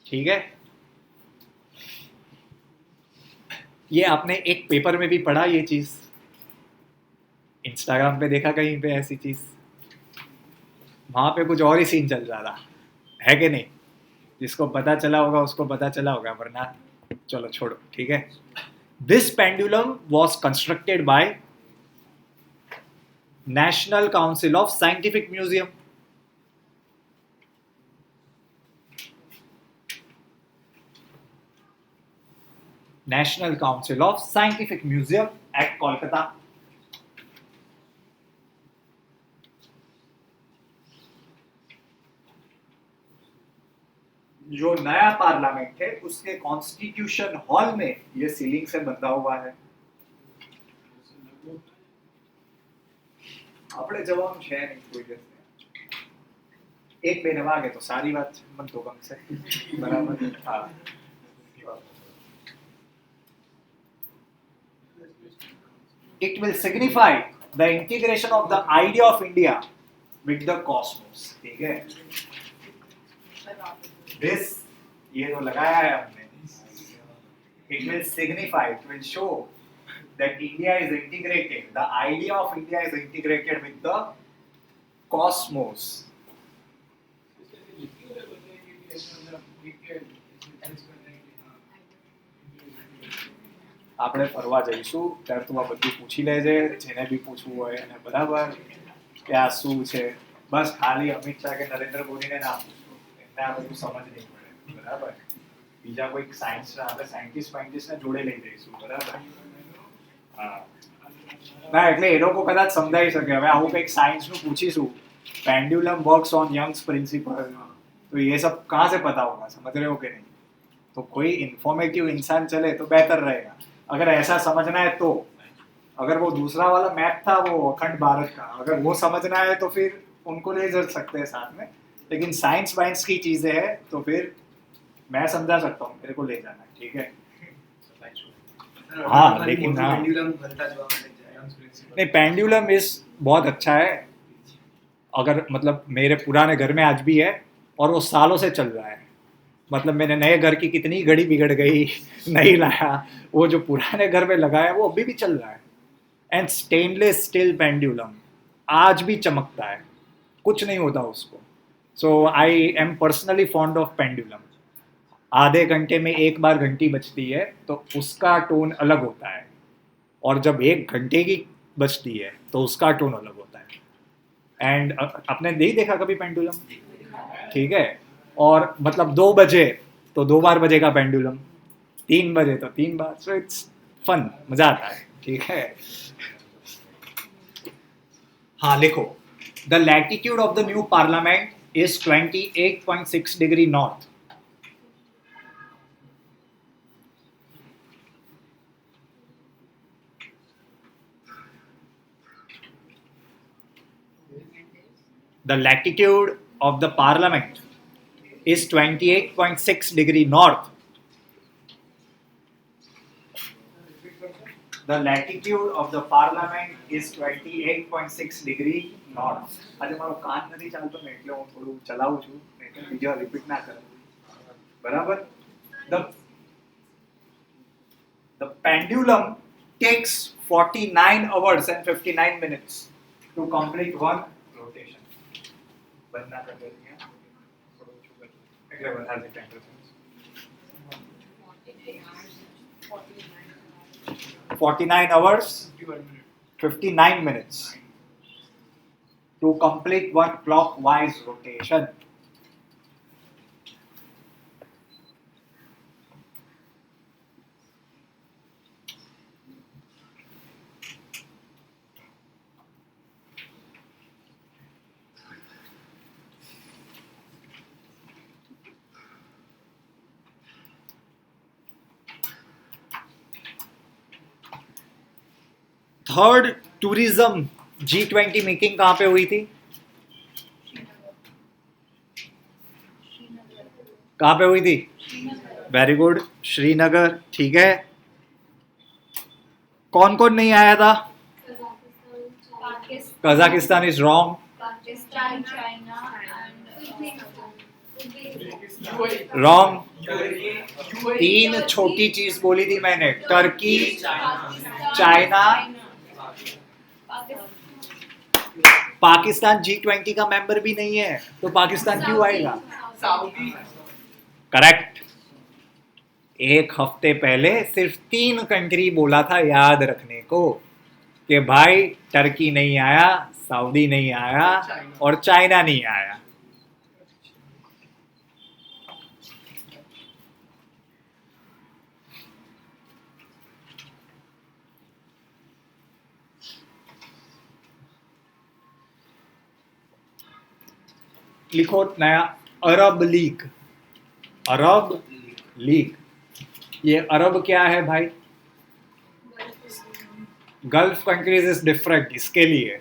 ठीक है। ये आपने एक पेपर में भी पढ़ा, ये चीज इंस्टाग्राम पे देखा कहीं पे ऐसी चीज, वहां पे कुछ और ही सीन चल रहा था, है कि नहीं? जिसको पता चला होगा उसको पता चला होगा, वरना चलो छोड़ो, ठीक है। This pendulum was constructed by national council of scientific museum. National council of scientific museum at Kolkata. जो नया पार्लियामेंट है उसके कॉन्स्टिट्यूशन हॉल में ये सीलिंग से बंधा हुआ है। આપણે જવાનું છે નહીં કોઈ દિવસ, એક બે ને વાગે તો સારી વાત છે, મને તો ગમશે, બરાબર? હા, it will signify the integration of the idea of India with the cosmos, ठीक है। this ये तो लगाया है हमने, it will signify, it will show that India is integrated, the idea of India is integrated with the cosmos। આપણે ફરવા જઈશું ત્યારે તું આ બધું પૂછી લેજે, જેને બી પૂછવું હોય એને, બરાબર? કે આ શું છે, બસ ખાલી અમિત શાહ કે નરેન્દ્ર મોદીને ના પૂછવું, એમને આ બધું સમજ નહીં પડે, બરાબર? બીજા કોઈ સાયન્સના આપણે સાયન્ટિસ્ટને જોડે લઈ જઈશું, બરાબર? હા, ના એટલે એ લોકો કદાચ સમજાવી શકે। હવે આવું કંઈક સાયન્સનું પૂછીશું, pendulum works on Young's principle, तो ये सब कहाँ से पता होगा? समझ रहे हो कि नहीं? तो कोई इंफॉर्मेटिव इंसान चले तो बेहतर रहेगा, अगर ऐसा समझना है तो। अगर वो दूसरा वाला मैप था वो अखंड भारत का, अगर वो समझना है तो फिर उनको ले जा सकते हैं साथ में, लेकिन साइंस वाइंस की चीजें हैं तो फिर मैं समझा सकता हूँ, मेरे को ले जाना है, ठीक है। हाँ, लेकिन हाँ। पेंडुलम हलता जोवा મળે છે। नहीं, पेंडुलम इज बहुत अच्छा है, अगर मतलब मेरे पुराने घर में आज भी है और वो सालों से चल रहा है। मतलब मैंने नए घर की कितनी घड़ी बिगड़ गई नहीं लाया, वो जो पुराने घर में लगाया वो अभी भी चल रहा है। एंड स्टेनलेस स्टील पेंडुलम आज भी चमकता है, कुछ नहीं होता उसको। So I am personally fond of pendulum. आधे घंटे में एक बार घंटी बजती है तो उसका टोन अलग होता है, और जब 1 घंटे की बजती है तो उसका टोन अलग होता है। एंड आपने नहीं देखा कभी पेंडुलम, ठीक है। और मतलब 2 बजे तो 2 बार बजेगा पेंडुलम, 3 बजे तो 3 बार। सो इट्स फन, मजा आता है, ठीक है। हाँ लिखो, the latitude of the new parliament is 28.6 degree north. The latitude of the parliament is 28.6 degree north. The latitude of the parliament is 28.6 degree north. આજે મારો કાન નથી ચાલતો ને એટલે હું થોડું ચલાવું છું, એટલે બીજો રિપીટ ના કરું, બરાબર? The pendulum takes 49 hours and 59 minutes to complete one rotation. બંધ ના કરી દઈએ, થોડું ઓછું કરી એટલે વધારે temperature 49 hours 59 minutes to complete one clockwise rotation. Third tourism G20 meeting कहाँ पे हुई थी? कहाँ पे हुई थी? वेरी गुड, श्रीनगर, ठीक है। कौन कौन नहीं आया था? Kazakhstan is wrong, Pakistan, China, and wrong. 3 छोटी चीज बोली थी मैंने, टर्की, चाइना, पाकिस्तान G20 का मेंबर भी नहीं है, तो पाकिस्तान क्यों आएगा? Saudi correct. 1 हफ्ते पहले सिर्फ 3 कंट्री बोला था याद रखने को, कि भाई टर्की नहीं आया, सऊदी नहीं आया और चाइना नहीं आया। लिखो नया, अरब लीग। अरब लीग, ये अरब क्या है भाई? गल्फ कंट्रीज इज डिफरेंट, इसके लिए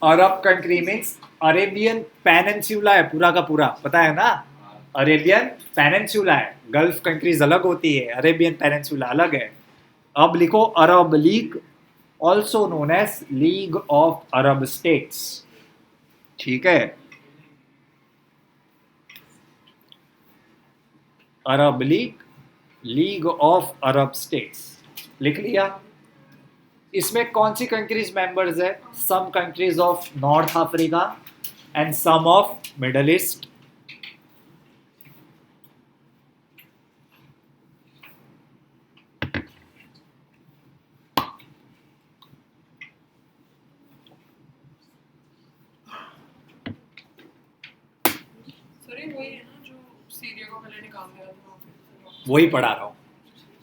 Arab country means Arabian peninsula है पूरा का पूरा, पता है ना? अरेबियन पेनिनसुला है, गल्फ कंट्रीज अलग होती है, अरेबियन पेनिनसुला अलग है। अब लिखो Arab league, also known as league of Arab states, ठीक है। Arab league, league of Arab states, लिख लिया। इसमें कौन सी कंट्रीज मेंबर्स है? Some countries of North Africa and some of Middle East. Sir वही है ना जो सीरिया को पहले निकाल दिया था, वही पढ़ा रहा हूँ।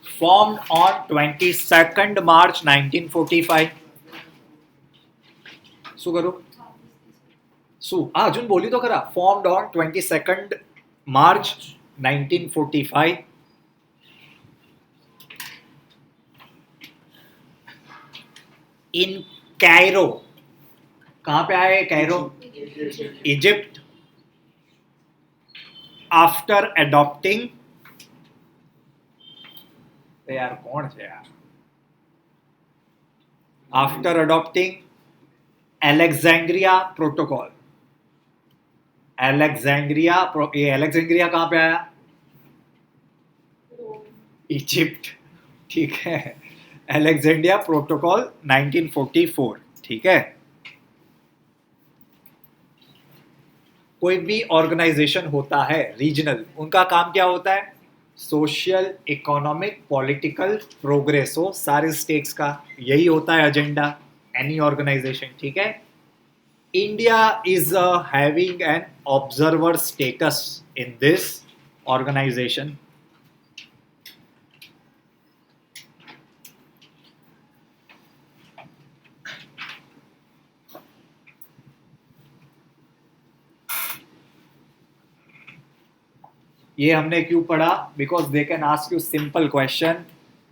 Formed on 22nd March 1945. શું કરું? શું? અર્જુન બોલી તો ખરા. Formed on 22nd March 1945. In Cairo. कहाँ पे आए कैरो? इजिप्ट। आफ्टर एडॉप्टिंग, यार कौन है यार, आफ्टर अडॉप्टिंग एलेक्जेंड्रिया प्रोटोकॉल। ये एलेक्जेंड्रिया कहां पे आया? इजिप्ट, ठीक है। एलेक्जेंड्रिया प्रोटोकॉल 1944, ठीक है। कोई भी ऑर्गेनाइजेशन होता है रीजनल, उनका काम क्या होता है? सोशल, इकोनॉमिक, पॉलिटिकल प्रोग्रेस हो सारे स्टेट्स का, यही होता है एजेंडा एनी ऑर्गेनाइजेशन, ठीक है। India is having an observer status in this organization. ये हमने क्यों पढ़ा? Because they can ask you simple question,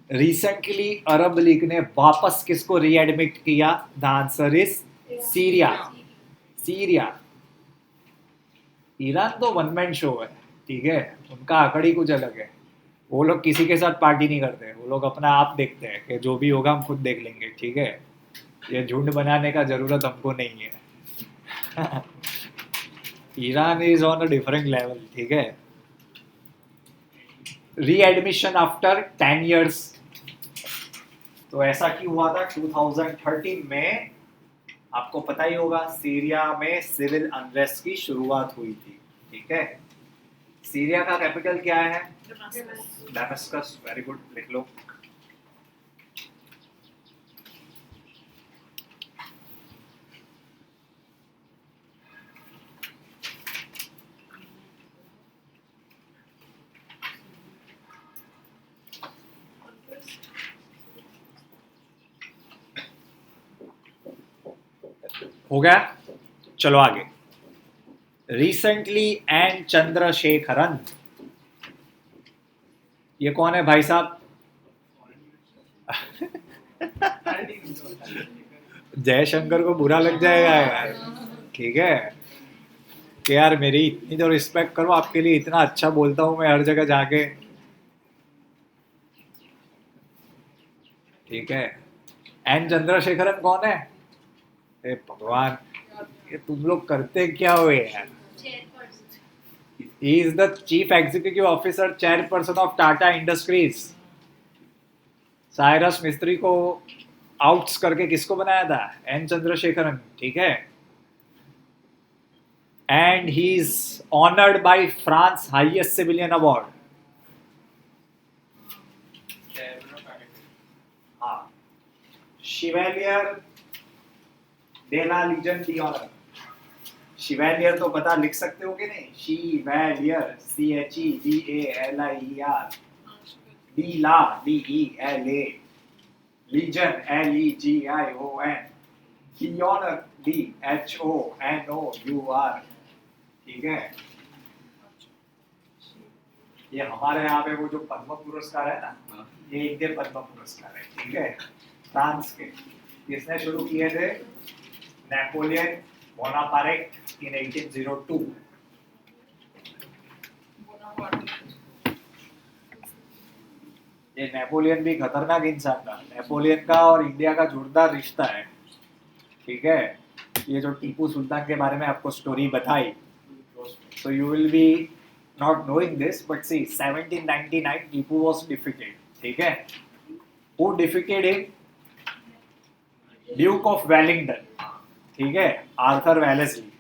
recently Arab league ने वापस किसको रीएडमिट किया? The answer is Syria. Syria, Iran तो वन मैन शो है, ठीक है, उनका आंकड़ ही कुछ अलग है। वो लोग किसी के साथ पार्टी नहीं करते, वो लोग अपना आप देखते हैं कि जो भी होगा हम खुद देख लेंगे, ठीक है। ये झुंड बनाने का जरूरत हमको नहीं है। Iran is on a different level, ठीक है। रीएडमिशन आफ्टर 10 years, तो ऐसा क्यों हुआ था? 2013 में आपको पता ही होगा, सीरिया में सिविल अनरेस्ट की शुरुआत हुई थी, ठीक है। सीरिया का कैपिटल क्या है? डेमास्कस। वेरी गुड, लिख लो। हो गया, चलो आगे। रिसेंटली एन चंद्रशेखरन, ये कौन है भाई साहब? जयशंकर को बुरा लग जाएगा यार, ठीक है, कि यार मेरी इतनी तो रिस्पेक्ट करो, आपके लिए इतना अच्छा बोलता हूं मैं हर जगह जाके, ठीक है। एन चंद्रशेखरन कौन है? हे भगवान, ये तुम लोग करते क्या हो यार? He is the chief executive officer, chairperson of Tata Industries. Cyrus मिस्त्री को आउट्स करके किसको बनाया था? एन चंद्रशेखरन, ठीक है। And he is honoured bye France highest civilian award. हाँ, शिवेलियर de la Legion d'Honneur। शिवेलियर तो पता लिख सकते हो कि नहीं? Chevalier, CHEVALIER, de la, DELA, legion, LEGION, HONOR, DHONOUR, ठीक है। ये हमारे यहाँ पे वो जो पद्म पुरस्कार है ना, ये इनके पद्म पुरस्कार है, ठीक है, फ्रांस के। किसने शुरू किए थे? Napoleon Bonaparte in 1802। ये नेपोलियन भी खतरनाक इंसान था। नेपोलियन का और इंडिया का जोरदार रिश्ता है, ठीक है। ये जो टीपू सुल्तान के बारे में आपको स्टोरी बताई, so you will be not knowing this, but see 1799 Tipu was defeated, ठीक है। Who defeated him? Duke of Wellington, ठीक है, Arthur Wellesley.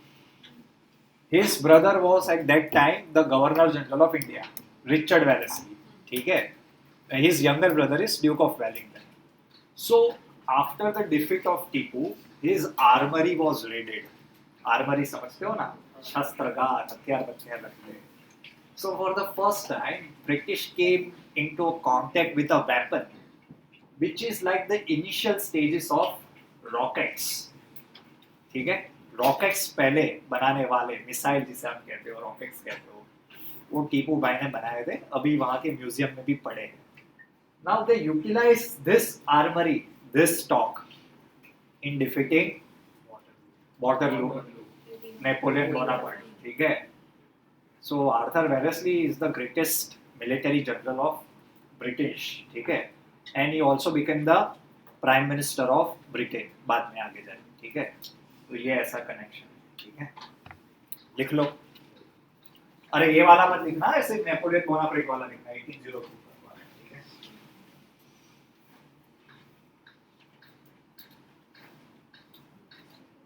His brother was at that time the Governor General of India, Richard Wellesley, ठीक है। His younger brother is Duke of Wellington. So after the defeat of Tipu, his armory was raided. Armory समझते हो ना? शस्त्रागार, हथियार रखते हैं। So for the first time, British came into contact with a weapon, which is like the initial stages of rockets, ठीक है। Rockets पहले बनाने वाले, मिसाइल जिसे हम कहते हो, रॉकेट्स कहते हो, वो टीपू भाई ने बनाए थे, अभी वहां के म्यूजियम में भी पड़े हैं। Now they utilize this armoury, this stock in defeating Waterloo, Napoleon Bonaparte, ठीक है। So Arthur Wellesley is the greatest military general of British, ठीक है, and he also became the prime minister of Britain बाद में आगे जाए, ठीक है। तो ये ऐसा कनेक्शन, ठीक है, लिख लो। अरे ये वाला मत लिखना, ऐसे नेपोलियन बोनापार्ट वाला लिखना, 1802 वाला, ठीक है।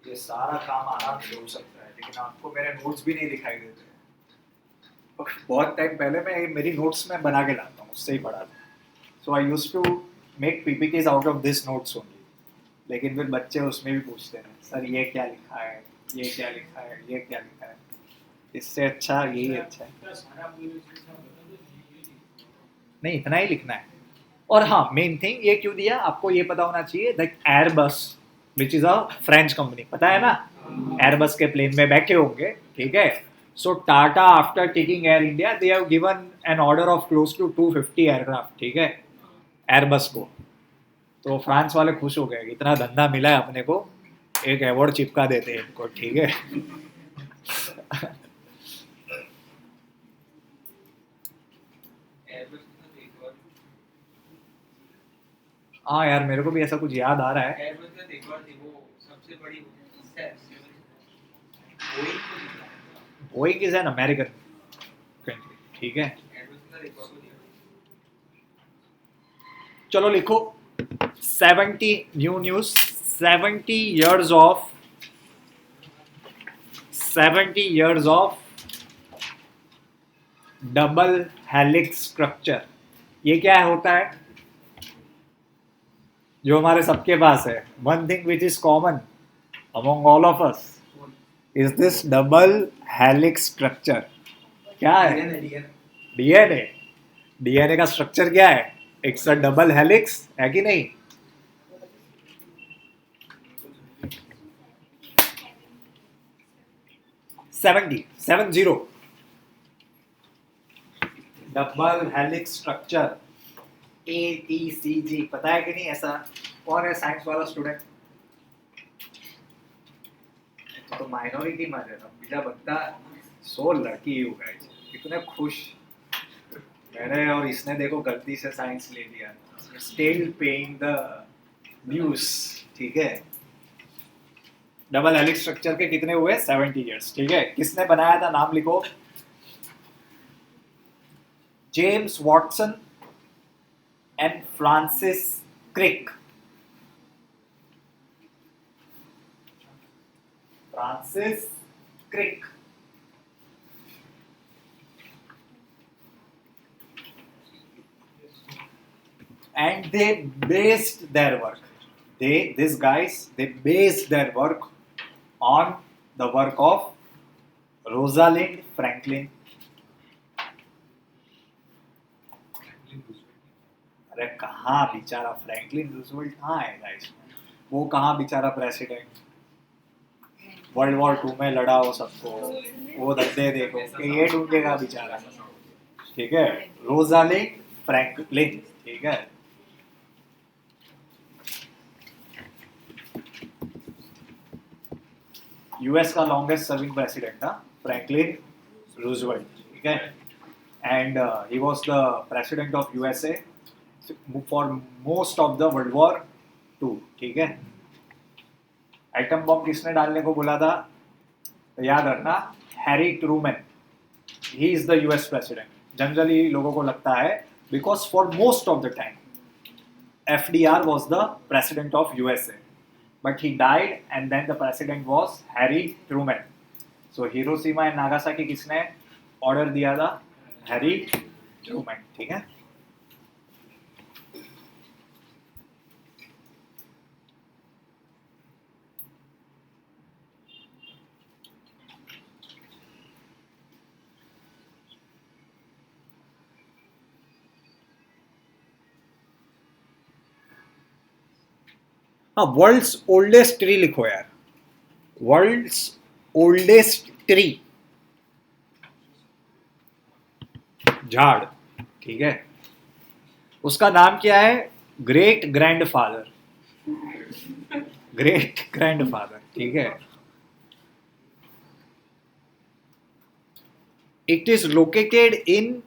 ये सारा काम आराम से हो सकता है, लेकिन आपको मेरे नोट्स भी नहीं दिखाई देते। बहुत टाइम पहले मैं मेरी नोट्स में बना के लाता हूँ, उससे ही पढ़ा था। So I used to make PPTs out of this notes only, लेकिन फिर बच्चे उसमें भी पूछते हैं सर ये क्या लिखा है, ये क्या लिखा है, ये क्या लिखा है, इससे अच्छा यही अच्छा है। नहीं, इतना ही लिखना है। और हाँ, मेन थिंग ये क्यों दिया आपको ये पता होना चाहिए, that Airbus which is a French company, पता है ना, एयरबस के प्लेन में बैठे होंगे, ठीक है। So Tata after taking Air India they have given an order of close to 250 aircraft, ठीक है, एयरबस को। तो फ्रांस वाले खुश हो गए, इतना धंधा मिला है अपने को, एक अवार्ड चिपका देते हैं इनको, ठीक है। हाँ यार, मेरे को भी ऐसा कुछ याद आ रहा है। Boeing is an American country, ठीक है। चलो लिखो 70 new news 70 years of double helix structure. ये क्या होता है जो हमारे सबके पास है? One thing which is common among all of us is this double helix structure. क्या है? डीएनए। डीएनए का स्ट्रक्चर क्या है? इट्स अ डबल हेलिक्स, है कि नहीं? Seven zero double helix structure, ATCG। पता है कि नहीं? ऐसा कौन है साइंस वाला स्टूडेंट? तो माइनॉरिटी में रहता बीजा बता 100 लड़की हो गए, कितने खुश मैंने, और इसने देखो गलती से साइंस ले लिया। स्टिल पेइंग द न्यूज, ठीक है। डबल हेलिक्स स्ट्रक्चर के कितने हुए? 70 इयर्स, ठीक है। किसने बनाया था? नाम लिखो। James Watson and Francis Crick. Francis Crick. And they based their work. These guys based their work on the work of Rosalind Franklin. अरे कहाँ बेचारा फ्रैंकलिन रूजवेल्ट कहाँ है गाइस? वो कहाँ बेचारा प्रेसिडेंट, वर्ल्ड वॉर 2 में लड़ा हो सबको, वो धंधे देखो कि ये ढूंढेगा बेचारा, ठीक है। रोजालिंड फ्रैंकलिन, ठीक है। यूएस का लॉन्गेस्ट सर्विंग प्रेसिडेंट था फ्रैंकलिन रूजवेल्ट, ठीक है। And he was the president of USA for most of the world war 2, ठीक है। एटम बॉम्ब किसने डालने को बोला था? तो याद रखना, Harry Trueman. He is the US president. Generally लोगों को लगता है because for most of the time FDR was the president of USA, but he died and then the president was Harry Truman. So Hiroshima and Nagasaki किसने order दिया था? Harry Trueman, ठीक है। हाँ, वर्ल्ड्स ओल्डेस्ट ट्री लिखो यार, world's oldest tree, झाड़, ठीक है। उसका नाम क्या है? ग्रेट ग्रैंडफादर, ग्रेट ग्रैंडफादर, ठीक है। It is located in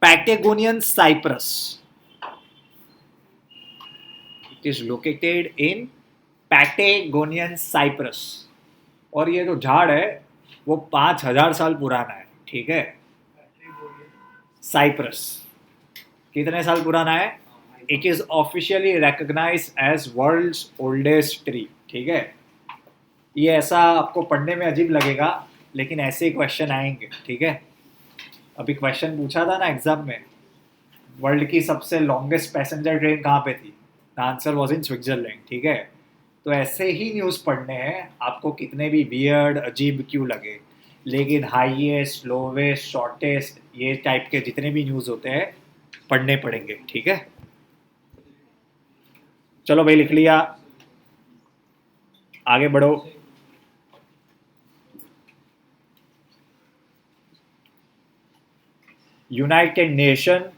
Patagonian Cyprus. It is located in Patagonian Cyprus. और ये जो झाड़ है वो 5000 साल पुराना है, ठीक है. साइप्रस कितने साल पुराना है? It is officially recognised as world's oldest tree, ठीक है. ये ऐसा आपको पढ़ने में अजीब लगेगा लेकिन ऐसे ही क्वेश्चन आएंगे, ठीक है. अभी क्वेश्चन पूछा था ना एग्जाम में, वर्ल्ड की सबसे लॉन्गेस्ट पैसेंजर ट्रेन कहाँ पे थी? The answer was in Switzerland, ठीक है. तो ऐसे ही न्यूज़ पढ़ने हैं आपको, कितने भी वियर्ड अजीब क्यों लगे, लेकिन हाईएस्ट लोवेस्ट शॉर्टेस्ट ये टाइप के जितने भी न्यूज़ होते हैं पढ़ने पड़ेंगे, ठीक है. चलो भाई लिख लिया, आगे बढ़ो. यूनाइटेड नेशन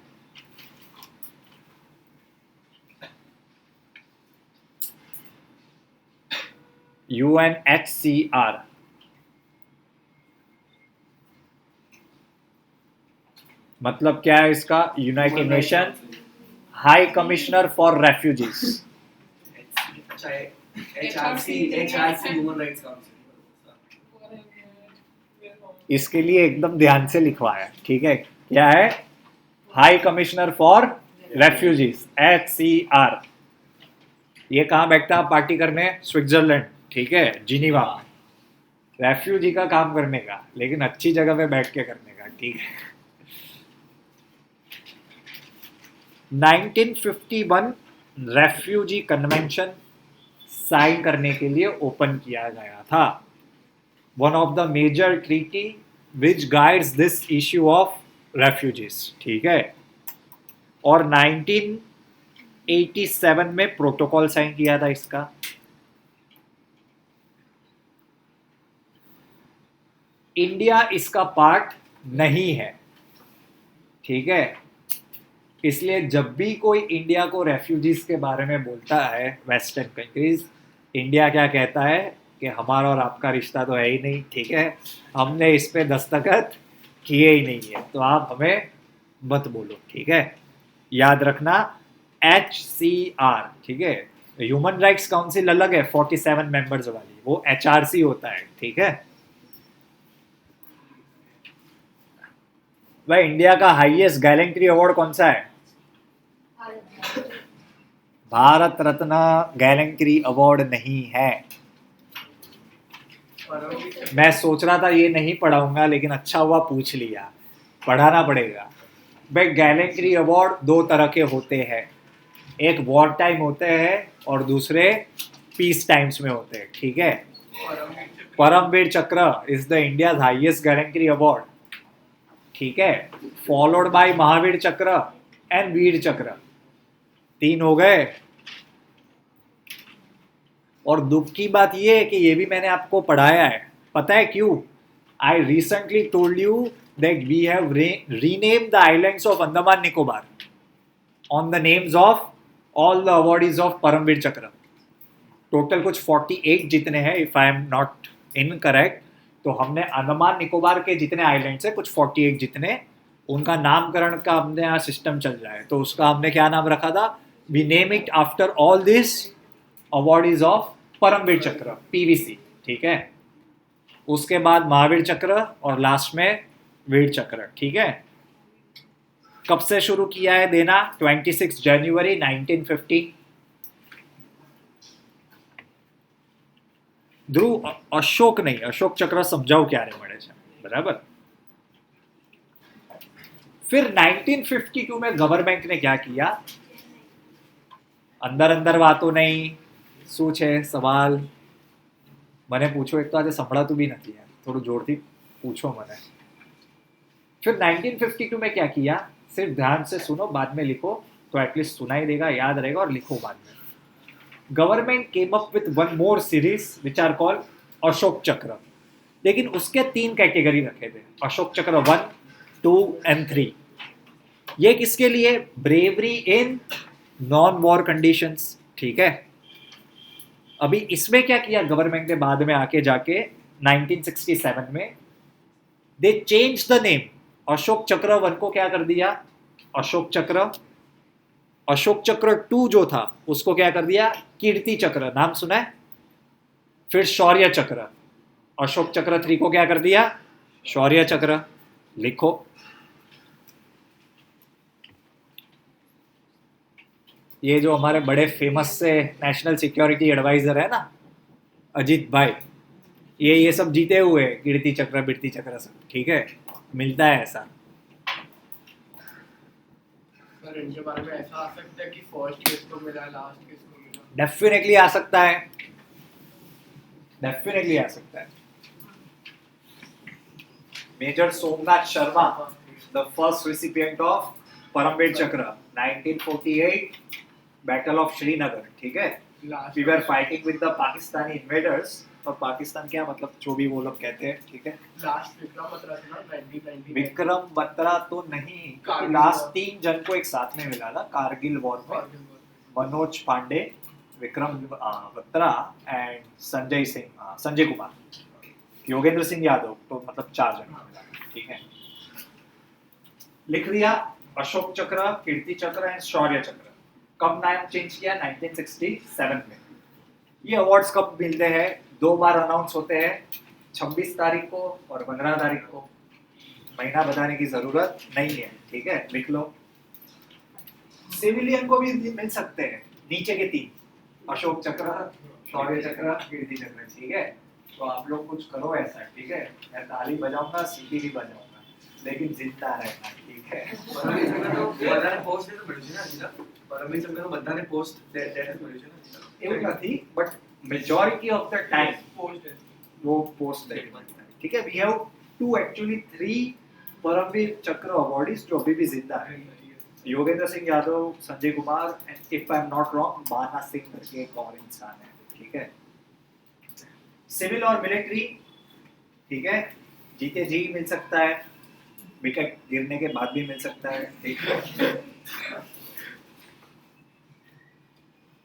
UNHCR मतलब क्या है इसका? United nation high commissioner for refugees. अच्छा HRC ह्यूमन राइट्स काउंसिल. इसके लिए एकदम ध्यान से लिखवाया, ठीक है. क्या है? High commissioner for refugees, HCR. ये कहाँ बैठता है पार्टी करने? स्विट्जरलैंड, ठीक है, जिनीवा. रेफ्यूजी का काम करने का, लेकिन अच्छी जगह पे बैठ के करने का, ठीक है. 1951 रेफ्यूजी कन्वेंशन साइन करने के लिए ओपन किया गया था. One of the major treaty which guides this issue of refugees, ठीक है. और 1987 में प्रोटोकॉल साइन किया था इसका. इंडिया इसका पार्ट नहीं है, ठीक है. इसलिए जब भी कोई इंडिया को रेफ्यूजीज के बारे में बोलता है वेस्टर्न कंट्रीज, इंडिया क्या कहता है कि हमारा और आपका रिश्ता तो है ही नहीं, ठीक है, हमने इस पे दस्तखत किए ही नहीं है, तो आप हमें मत बोलो, ठीक है. याद रखना HCR, ठीक है. ह्यूमन राइट्स काउंसिल अलग है 47 मेंबर्स वाली, वो HRC होता है, ठीक है. वह इंडिया का हाईएस्ट गैलेंट्री अवार्ड कौन सा है? भारत रत्न गैलेंट्री अवार्ड नहीं है. मैं सोच रहा था ये नहीं पढ़ाऊंगा लेकिन अच्छा हुआ पूछ लिया, पढ़ाना पड़ेगा. भाई गैलेंट्री अवार्ड दो तरह के होते हैं, एक वॉर टाइम होते हैं और दूसरे पीस टाइम्स में होते हैं, ठीक है. परमवीर चक्र is the India's highest gallantry award, ठीक है, फॉलोड बाय महावीर चक्र एंड वीर चक्र. 3 हो गए. और दुख की बात ये है कि ये भी मैंने आपको पढ़ाया है, पता है क्यों? I recently told you that we have renamed the islands of Andaman Nicobar on the names of all the awardees of Param Vir Chakra. Total कुछ 48 जितने हैं, if I am not incorrect. तो हमने अंडमान निकोबार के जितने आइलैंड्स हैं कुछ 48 जितने, उनका नामकरण का हमने यहाँ सिस्टम चल रहा है. तो उसका हमने क्या नाम रखा था? We name it after all this awardees of Param Vir Chakra, PVC, ठीक है. उसके बाद महावीर चक्र और लास्ट में वीर चक्र, ठीक है. कब से शुरू किया है देना? 26 जनवरी 1950. ध्रुव अशोक नहीं, अशोक चक्र समझाओ क्या रे મળે છે, बराबर. फिर 1952 में गवर्नमेंट ने क्या किया? अंदर अंदर वातो नहीं, શું છે સવાલ મને પૂછો. એક તો આજે સંભળાતું भी નથી यार, थोड़ा जोरથી पूछो મને. फिर 1952 में क्या किया? सिर्फ ध्यान से सुनो, बाद में लिखो तो एटलीस्ट सुनाई देगा, याद रहेगा, और लिखो बाद में. Government came up with one more series which are called Ashoka Chakra. लेकिन उसके 3 कैटेगरी रखे थे, अशोक चक्र 1, 2 and 3. ये किसके लिए? Bravery in non war conditions, ठीक है. अभी इसमें क्या किया गवर्नमेंट ने बाद में आके जाके 1967 में? दे चेंज द नेम. अशोक चक्र 1 को क्या कर दिया? अशोक चक्र. अशोक चक्र 2 जो था उसको क्या कर दिया? कीर्ति चक्र. नाम सुना है? फिर शौर्य चक्र. अशोक चक्र 3 को क्या कर दिया? शौर्य चक्र. लिखो. ये जो हमारे बड़े फेमस से नेशनल सिक्योरिटी एडवाइजर है ना, अजीत भाई, ये सब जीते हुए कीर्ति चक्र बिरती चक्र सब. ठीक है, मिलता है ऐसा. सर इनके बारे में ऐसा आ सकता है कि फर्स्ट किसको मिला, लास्ट किसको मिला? डेफिनेटली आ सकता है. डेफिनेटली आ सकता है. Major Somnath Sharma, the first recipient of Param Vir Chakra, 1948 battle of Srinagar. ठीक है, we were fighting with the Pakistani invaders. और पाकिस्तान क्या मतलब जो भी वो लोग कहते हैं. ठीक है, लास्ट विक्रम बत्रा था ना 1990. विक्रम बत्रा तो नहीं, क्योंकि लास्ट 3 जन को एक साथ में मिला था कारगिल वॉर में. मनोज पांडे, विक्रम बत्रा एंड संजय कुमार, योगेंद्र सिंह यादव, तो मतलब 4 जन को मिला. ठीक है, लिख दिया. अशोक चक्र, कीर्ति चक्र एंड शौर्य चक्र. कब नाम चेंज किया? 1967 में. ये अवार्ड्स कब मिलते हैं? 2 बार अनाउंस होते हैं, 26 तारीख को और 15 तारीख को. महीना बताने की जरूरत नहीं है. ठीक है, लिख लो. सिविलियन को भी मिल सकते हैं, नीचे के 3, अशोक चक्र, शौर्य चक्र, कीर्ति चक्र. ठीक है, तो आप लोग कुछ करो ऐसा. ठीक है, मैं ताली बजाऊंगा, सीटी भी बजाऊंगा, लेकिन जिंदा रहना. ठीक है, બધાને પોસ્ટ દેતો મળ્યું છે ને હજી તક. પરમવીર ચક્રનો બધાને પોસ્ટ દેતો મળ્યું છે ને હજી તક. એવું નથી, but majority of the time post वो पोस्ट है. ठीक है, वी हैव 3 परमवीर चक्र अवार्डीज जो अभी भी जिंदा है. Yogendra Singh Yadav, Sanjay Kumar and if I am not wrong माना सिंह करके एक और इंसान है. ठीक है, सिविल और मिलिट्री. ठीक है, जीते जी मिल सकता है, विकेट गिरने के बाद भी मिल सकता है. ठीक है,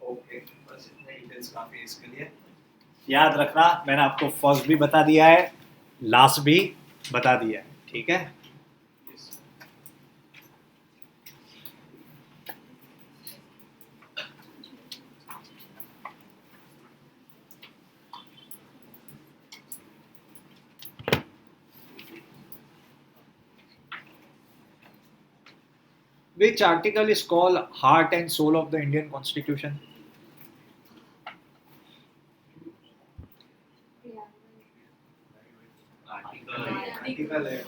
ओके, बस इतने डिटेल्स काफी है इसके लिए. याद रखना, मैंने आपको फर्स्ट भी बता दिया है, लास्ट भी बता दिया है. ठीक है, which article is called heart and soul of the Indian Constitution? Article है.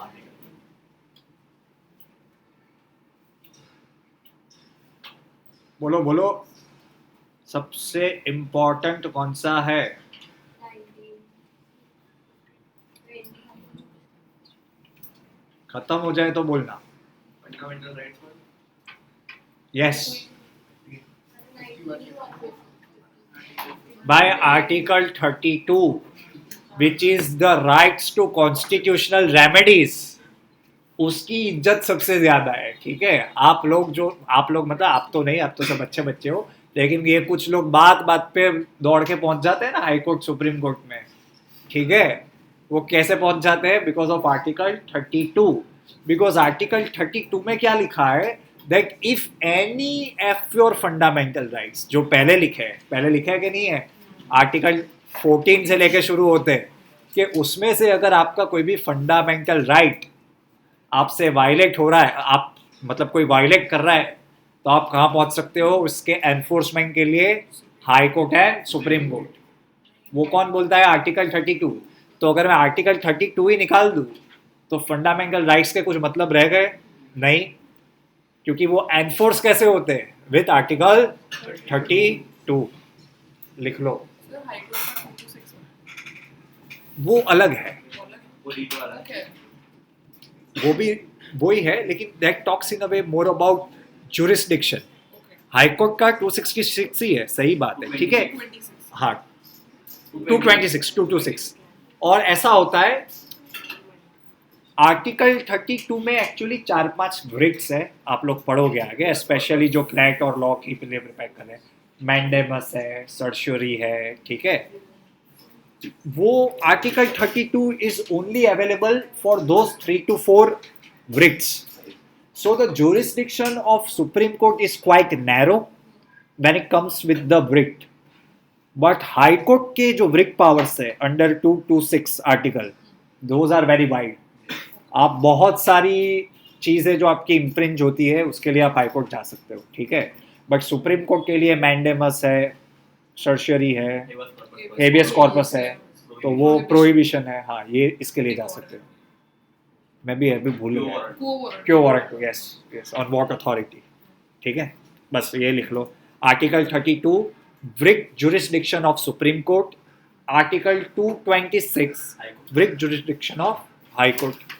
बोलो बोलो, सबसे इम्पोर्टेंट कौन सा है? 19, खत्म हो जाए तो बोलना. फंडामेंटल राइट्स पर yes, 19, by article 32 which is the rights to constitutional remedies, उसकी इज्जत सबसे ज्यादा है. ठीक है, आप लोग मतलब आप तो नहीं, आप तो सब अच्छे बच्चे हो, लेकिन ये कुछ लोग बात बात पे दौड़ के पहुंच जाते हैं ना हाई कोर्ट, सुप्रीम कोर्ट में. ठीक है, वो कैसे पहुंच जाते हैं? Because of article 32. Because article 32 में क्या लिखा है? That if any of your fundamental rights, जो पहले लिखे है कि नहीं है, आर्टिकल 14 से लेके शुरू होते हैं, कि उसमें से अगर आपका कोई भी फंडामेंटल राइट आपसे वायलेट हो रहा है, आप मतलब कोई वायलेट कर रहा है, तो आप कहाँ पहुँच सकते हो? उसके एनफोर्समेंट के लिए high court and supreme court. वो कौन बोलता है? आर्टिकल 32. तो अगर मैं आर्टिकल 32 ही निकाल दूँ तो फंडामेंटल राइट्स के कुछ मतलब रह गए? नहीं, क्योंकि वो एनफोर्स कैसे होते हैं? With article 32. लिख लो, सर हाई कोर्ट का 226 वो अलग है, वो रीड वाला ओके. वो भी वही है, लेकिन that talks in a way more about jurisdiction. Okay. High court का 266 ही है, सही बात है. ठीक है, 26. हाँ 226. और ऐसा होता है, आर्टिकल 32 में एक्चुअली 4-5 वृत्स है, आप लोग पढ़ोगे आगे, स्पेशली जो क्लैट और लॉ की लिए प्रिपेयर कर रहे हैं. मैंडेमस है, सर्शरी है. ठीक है, वो article 32 is only available for those 3 to 4 writs. So the jurisdiction of Supreme Court is quite narrow when it comes with the writ. But High Court के जो writ powers है under 226 article, those are very wide. आप बहुत सारी चीज़ें जो आपकी इम्प्रिंज होती है उसके लिए आप हाई कोर्ट जा सकते हो, ठीक है. बट सुप्रीम कोर्ट के लिए मैंडेमस है, सर्शरी है, हेबियस कॉर्पस है, तो वो प्रोहिबिशन है. हाँ, ये इसके लिए जा सकते हो. मैं भी अभी भूल गया. क्यों warrant, yes yes, on what authority. ठीक है, बस ये लिख लो. Article 32 writ jurisdiction of Supreme Court. Article 226 writ jurisdiction of High Court.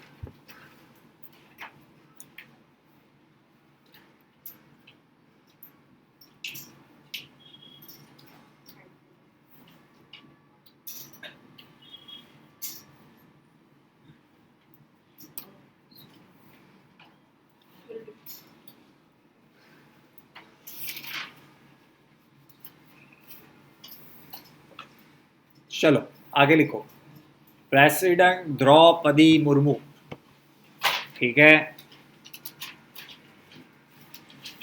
चलो आगे लिखो. प्रेसिडेंट द्रौपदी मुर्मू, ठीक है.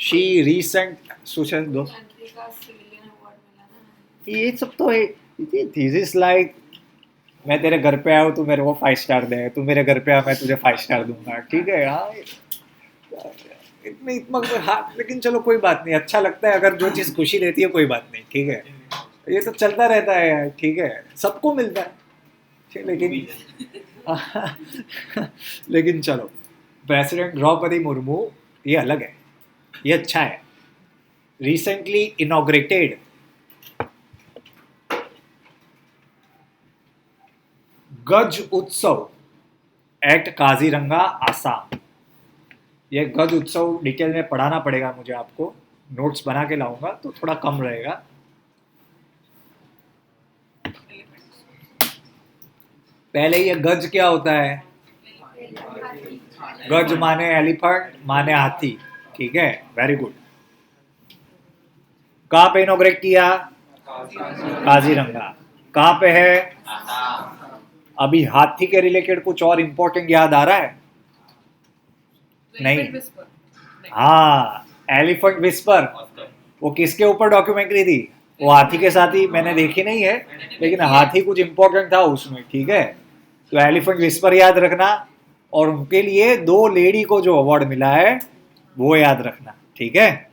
शी रिसेंट सुशन दो. कंट्री का सिविलियन अवार्ड मिला ना. ये सब तो है. दिस इज लाइक मैं तेरे घर पे आया हूँ, तू मेरे को 5 स्टार दे, तू मेरे घर पे आ, मैं तुझे 5 स्टार दूंगा. ठीक है. हाँ, इतना हाँ, लेकिन चलो कोई बात नहीं, अच्छा लगता है. अगर जो चीज़ खुशी देती है कोई बात नहीं, ठीक है. ये तो चलता रहता है यार, ठीक है, सबको मिलता है. लेकिन लेकिन चलो, प्रेसिडेंट द्रौपदी मुर्मू ये अलग है, ये अच्छा है. रिसेंटली इनॉग्रेटेड गज उत्सव एट काजीरंगा, आसाम. ये गज उत्सव डिटेल में पढ़ाना पड़ेगा मुझे आपको, नोट्स बना के लाऊंगा तो थोड़ा कम रहेगा. पहले ये गज क्या होता है? गज माने एलिफेंट, माने हाथी. ठीक है, वेरी गुड. कहाँ पे इनॉग्रेट किया? काजीरंगा. कहाँ पे है? अभी हाथी के रिलेटेड कुछ और इम्पोर्टेंट याद आ रहा है? नहीं. हाँ, एलिफेंट विस्पर. वो किसके ऊपर डॉक्यूमेंट्री थी? वो हाथी के साथ ही. मैंने देखी नहीं है, लेकिन हाथी कुछ इम्पोर्टेंट था उसमें. ठीक है, तो एलिफेंट विस्पर याद रखना, और उनके लिए 2 लेडी को जो अवार्ड मिला है वो याद रखना. ठीक है.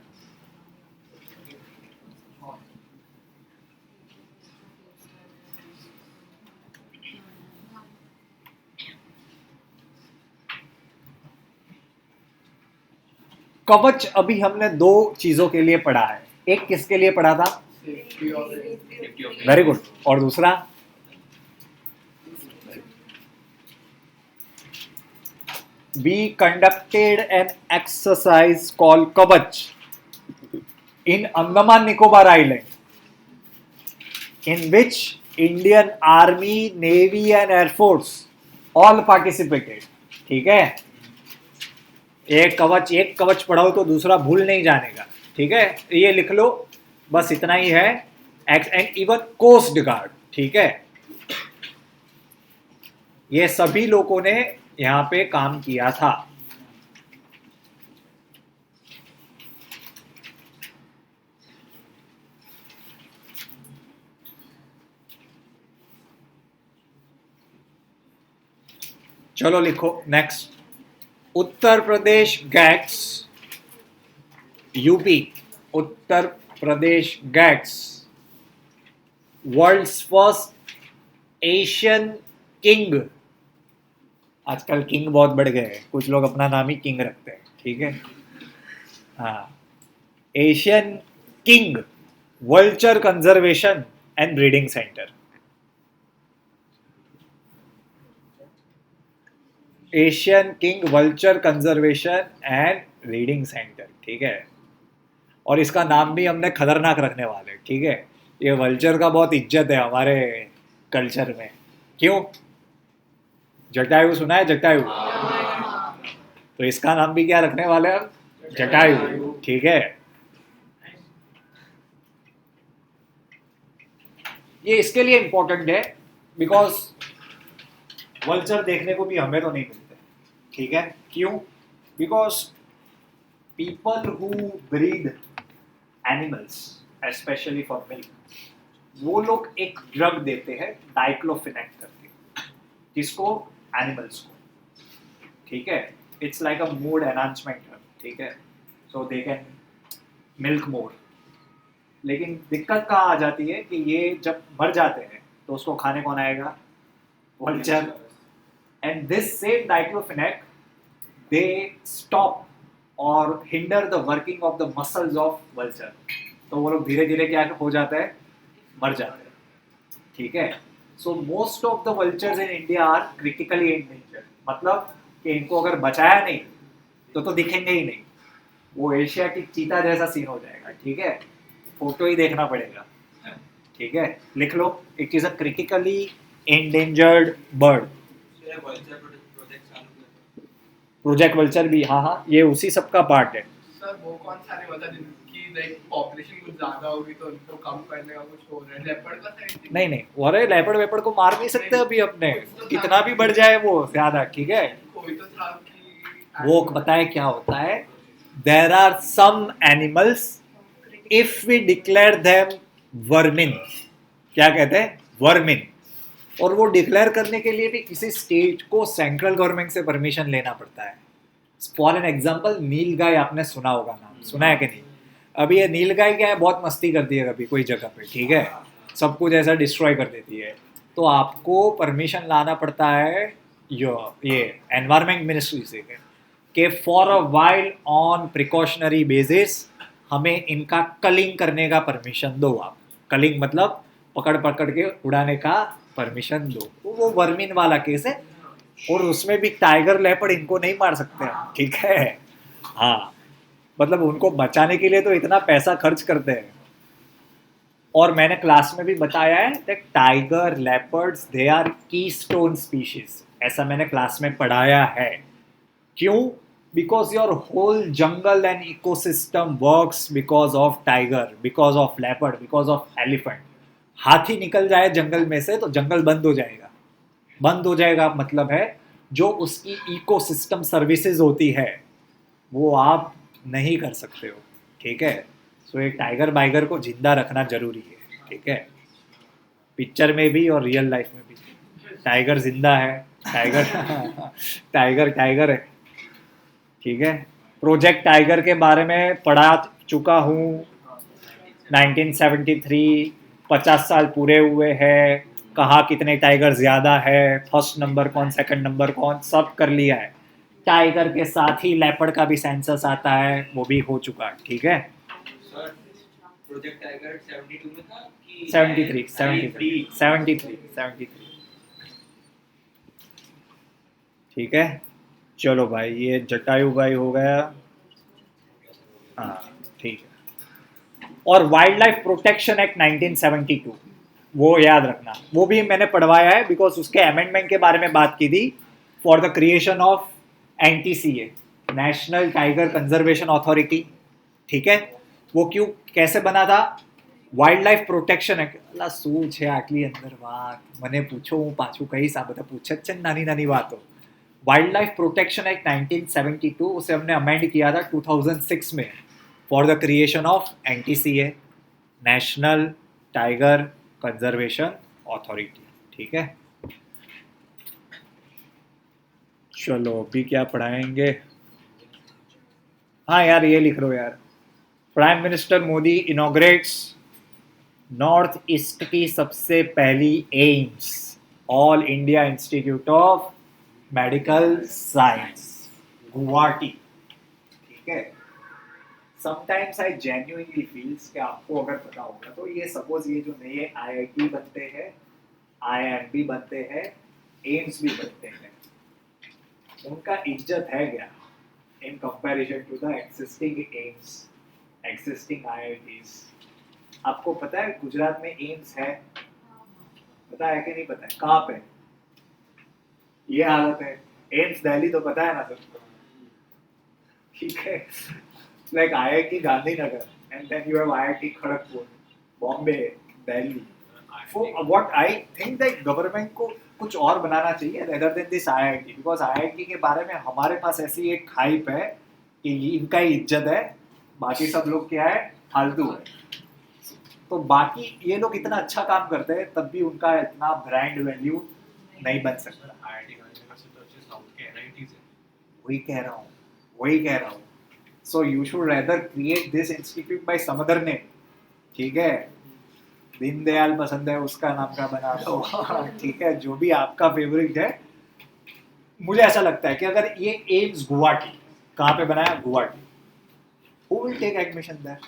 कवच अभी हमने 2 चीजों के लिए पढ़ा है. एक किसके लिए पढ़ा था? Very good. और दूसरा? We conducted an exercise called Kavach in Andaman Nicobar Island, in which Indian Army, Navy and Air Force all participated. ठीक है. एक कवच पढ़ाओ तो दूसरा भूल नहीं जाने का. ठीक है, ये लिख लो, बस इतना ही है. And even coast guard. ठीक है, ये सभी लोगों ने यहाँ पे काम किया था. चलो लिखो next. Uttar Pradesh gets, UP Uttar Pradesh gets world's first Asian king. आजकल किंग बहुत बढ़ गए हैं, कुछ लोग अपना नाम ही किंग रखते हैं. ठीक है. हाँ, Asian king vulture conservation and breeding centre. Asian king vulture conservation and breeding centre. ठीक है, और इसका नाम भी हमने खतरनाक रखने वाले. ठीक है, ये वल्चर का बहुत इज्जत है हमारे कल्चर में. क्यों? जटायु सुना है? जटायु. तो इसका नाम भी क्या रखने वाले हैं? जटायु. ठीक है, ये इसके लिए इंपॉर्टेंट है बिकॉज वल्चर देखने को भी हमें तो नहीं मिलते, ठीक है? क्यों? Because people who breed animals specially for milk, वो लोग एक ड्रग देते हैं डाइक्लोफिनेक करके, किसको? एनिमल्स को, ठीक है? It's like a mood enhancement drug, ठीक है? सो दे कैन मिल्क मोर। लेकिन दिक्कत कहाँ आ जाती है कि ये जब मर जाते हैं तो उसको खाने कौन आएगा? Vulture. And this same diclofenac they stop और hinder the working of the muscles of vulture, तो वो लोग धीरे धीरे क्या हो जाता है? मर जाते हैं, ठीक है? So most of the vultures in India are critically endangered, मतलब कि इनको अगर बचाया नहीं तो दिखेंगे ही नहीं, वो एशियाटिक चीता जैसा सीन हो जाएगा, ठीक है? फोटो ही देखना पड़ेगा, ठीक है? लिख लो, it is a critically endangered bird. Project vulture भी, हाँ हाँ, ये उसी सब का पार्ट है। सर वो कौन सा नहीं होता जिनकी लाइक पॉपुलेशन कुछ ज्यादा होगी तो उनको कम करने का कुछ हो रहा है? लेपर्ड का साइड नहीं नहीं, अरे लेपर्ड वेपर्ड को मार नहीं सकते अभी अपने, कितना भी बढ़ जाए वो ज्यादा, ठीक है? कोई तो था कि वो बताए क्या होता है, there are some animals if we declare them vermin, क्या कहते हैं? वर्मिन। और वो डिक्लेयर करने के लिए भी किसी स्टेट को सेंट्रल गवर्नमेंट से परमिशन लेना पड़ता है। फॉर एन एग्जाम्पल, नीलगाय आपने सुना होगा, नाम सुना है कि नहीं? अभी ये नीलगाय क्या है, बहुत मस्ती करती है कभी कोई जगह पे, ठीक है? सब कुछ ऐसा डिस्ट्रॉय कर देती है, तो आपको परमिशन लाना पड़ता है ये एनवायरमेंट मिनिस्ट्री से कि for a while on precautionary basis हमें इनका कलिंग करने का परमिशन दो आप। कलिंग मतलब पकड़ पकड़ के उड़ाने का परमिशन दो। तो वो वर्मिन वाला केस है, और उसमें भी टाइगर लेपर्ड इनको नहीं मार सकते हैं, ठीक है? हाँ, मतलब उनको बचाने के लिए तो इतना पैसा खर्च करते हैं। और मैंने क्लास में भी बताया है that tiger leopards they are keystone species, ऐसा मैंने क्लास में पढ़ाया है। क्यों? Because your whole jungle and ecosystem works because of tiger, because of leopard, because of elephant. हाथी निकल जाए जंगल में से तो जंगल बंद हो जाएगा। बंद हो जाएगा मतलब है जो उसकी इकोसिस्टम सर्विसेज होती है वो आप नहीं कर सकते हो, ठीक है? सो एक टाइगर बाइगर को जिंदा रखना जरूरी है, ठीक है? पिक्चर में भी और रियल लाइफ में भी टाइगर जिंदा है, टाइगर टाइगर टाइगर है, ठीक है? प्रोजेक्ट टाइगर के बारे में पढ़ा चुका हूँ। 1973 50 साल पूरे हुए हैं, कहाँ कितने टाइगर ज़्यादा है, फर्स्ट नंबर कौन, सेकंड नंबर कौन, सब कर लिया है। टाइगर के साथ ही लेपर्ड का भी सेंसस आता है, वो भी हो चुका है, ठीक है? सर प्रोजेक्ट टाइगर 72 में था कि 73 ठीक है? चलो भाई, ये जटायु भाई हो गया, हाँ ठीक है। और वाइल्ड लाइफ प्रोटेक्शन एक्ट 1972, वो याद रखना, वो भी मैंने पढ़वाया है बिकॉज उसके अमेंडमेंट के बारे में बात की थी for the creation of NTCA, national tiger conservation authority, ठीक है? वो क्यों, कैसे बना था? वाइल्ड लाइफ प्रोटेक्शन एक्ट, अल्लाह શું છે આટલી અંદર વાત, મને પૂછો હું પાછું કહીશ, આ બધા પૂછે જ છે ને નાની નાની વાતો। वाइल्ड लाइफ प्रोटेक्शन एक्ट 1972, उसे हमने अमेंड किया था 2006 में for the creation of NTCA, national tiger conservation authority, ठीक है? चलो अभी क्या पढ़ाएंगे? हाँ यार, ये लिख लो यार, prime minister Modi inaugurates north east की सबसे पहली AIIMS, all India institute of medical science, Guwahati, ठीक है? समटाइम्स आई जेन्युइनली फील्स कि आपको अगर पता होगा तो ये सपोज ये जो नए IIT बनते हैं, IIMB बनते हैं, एम्स भी बनते हैं, उनका इज्जत है क्या in comparison to the existing AIIMS, existing IITs? आपको पता है गुजरात में एम्स है? पता है कि नहीं पता है? कहाँ पे? ये हालत है। एम्स दिल्ली तो पता है ना सबको, ठीक है? Like IIT Gandhinagar and then you have IIT Kharagpur, Bombay, Delhi, what I think that government को कुछ और बनाना चाहिए rather than this IIT, because IIT के बारे में हमारे पास ऐसी एक हाइप है कि ये इनका ही इज्जत है, बाकी सब लोग क्या है, फालतू है। तो बाकी ये लोग इतना अच्छा काम करते हैं तब भी उनका इतना ब्रांड वैल्यू नहीं बन सकता। वही कह रहा हूँ। So you should rather create this institute by some other name, ठीक है, दीनदयाल पसंद है उसका नाम का बना दो, ठीक है, जो भी आपका फेवरेट है। मुझे ऐसा लगता है कि अगर ये एम्स गुवाहाटी, कहाँ पे बनाया, Guwahati, who will take admission there?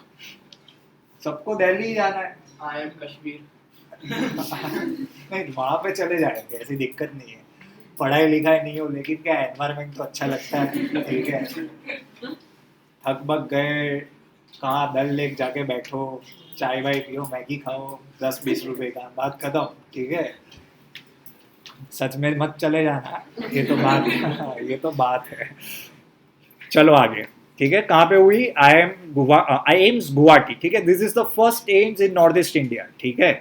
सबको दिल्ली जाना है। I am Kashmir. नहीं, वहाँ पे चले जाएंगे, ऐसी दिक्कत नहीं है, पढ़ाई लिखाई नहीं हो, लेकिन क्या एनवायरनमेंट तो अच्छा लगता है, ठीक है। थक बक गए, कहाँ दल लेक जाके बैठो, चाय वाय पियो, मैगी खाओ, 10-20 रुपए का, बात खत्म, ठीक है। सच में मत चले जाना, ये तो बात है। चलो आगे, ठीक है। कहाँ पे हुई? आई एम्स गुवाहाटी, ठीक है। This is the first AIIMS in north east India, ठीक है।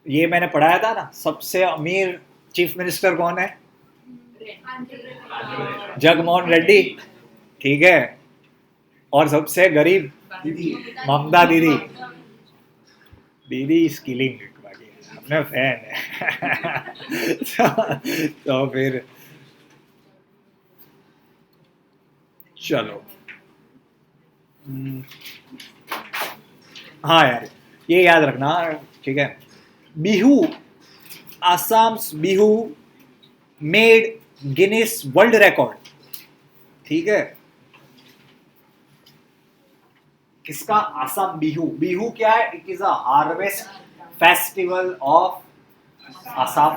ये मैंने पढ़ाया था ना, सबसे अमीर चीफ मिनिस्टर कौन है? जगनमोहन रेड्डी, ठीक है। और सबसे गरीब ममता दीदी। दीदी इज किलिंग इट, बाकी अपने फैन है। तो फिर चलो, हाँ यार ये याद रखना, ठीक है। Bihu, Assam's Bihu made Guinness world record, ठीक है। किसका? आसाम बिहू। बिहू क्या है? It is a harvest festival of Assam,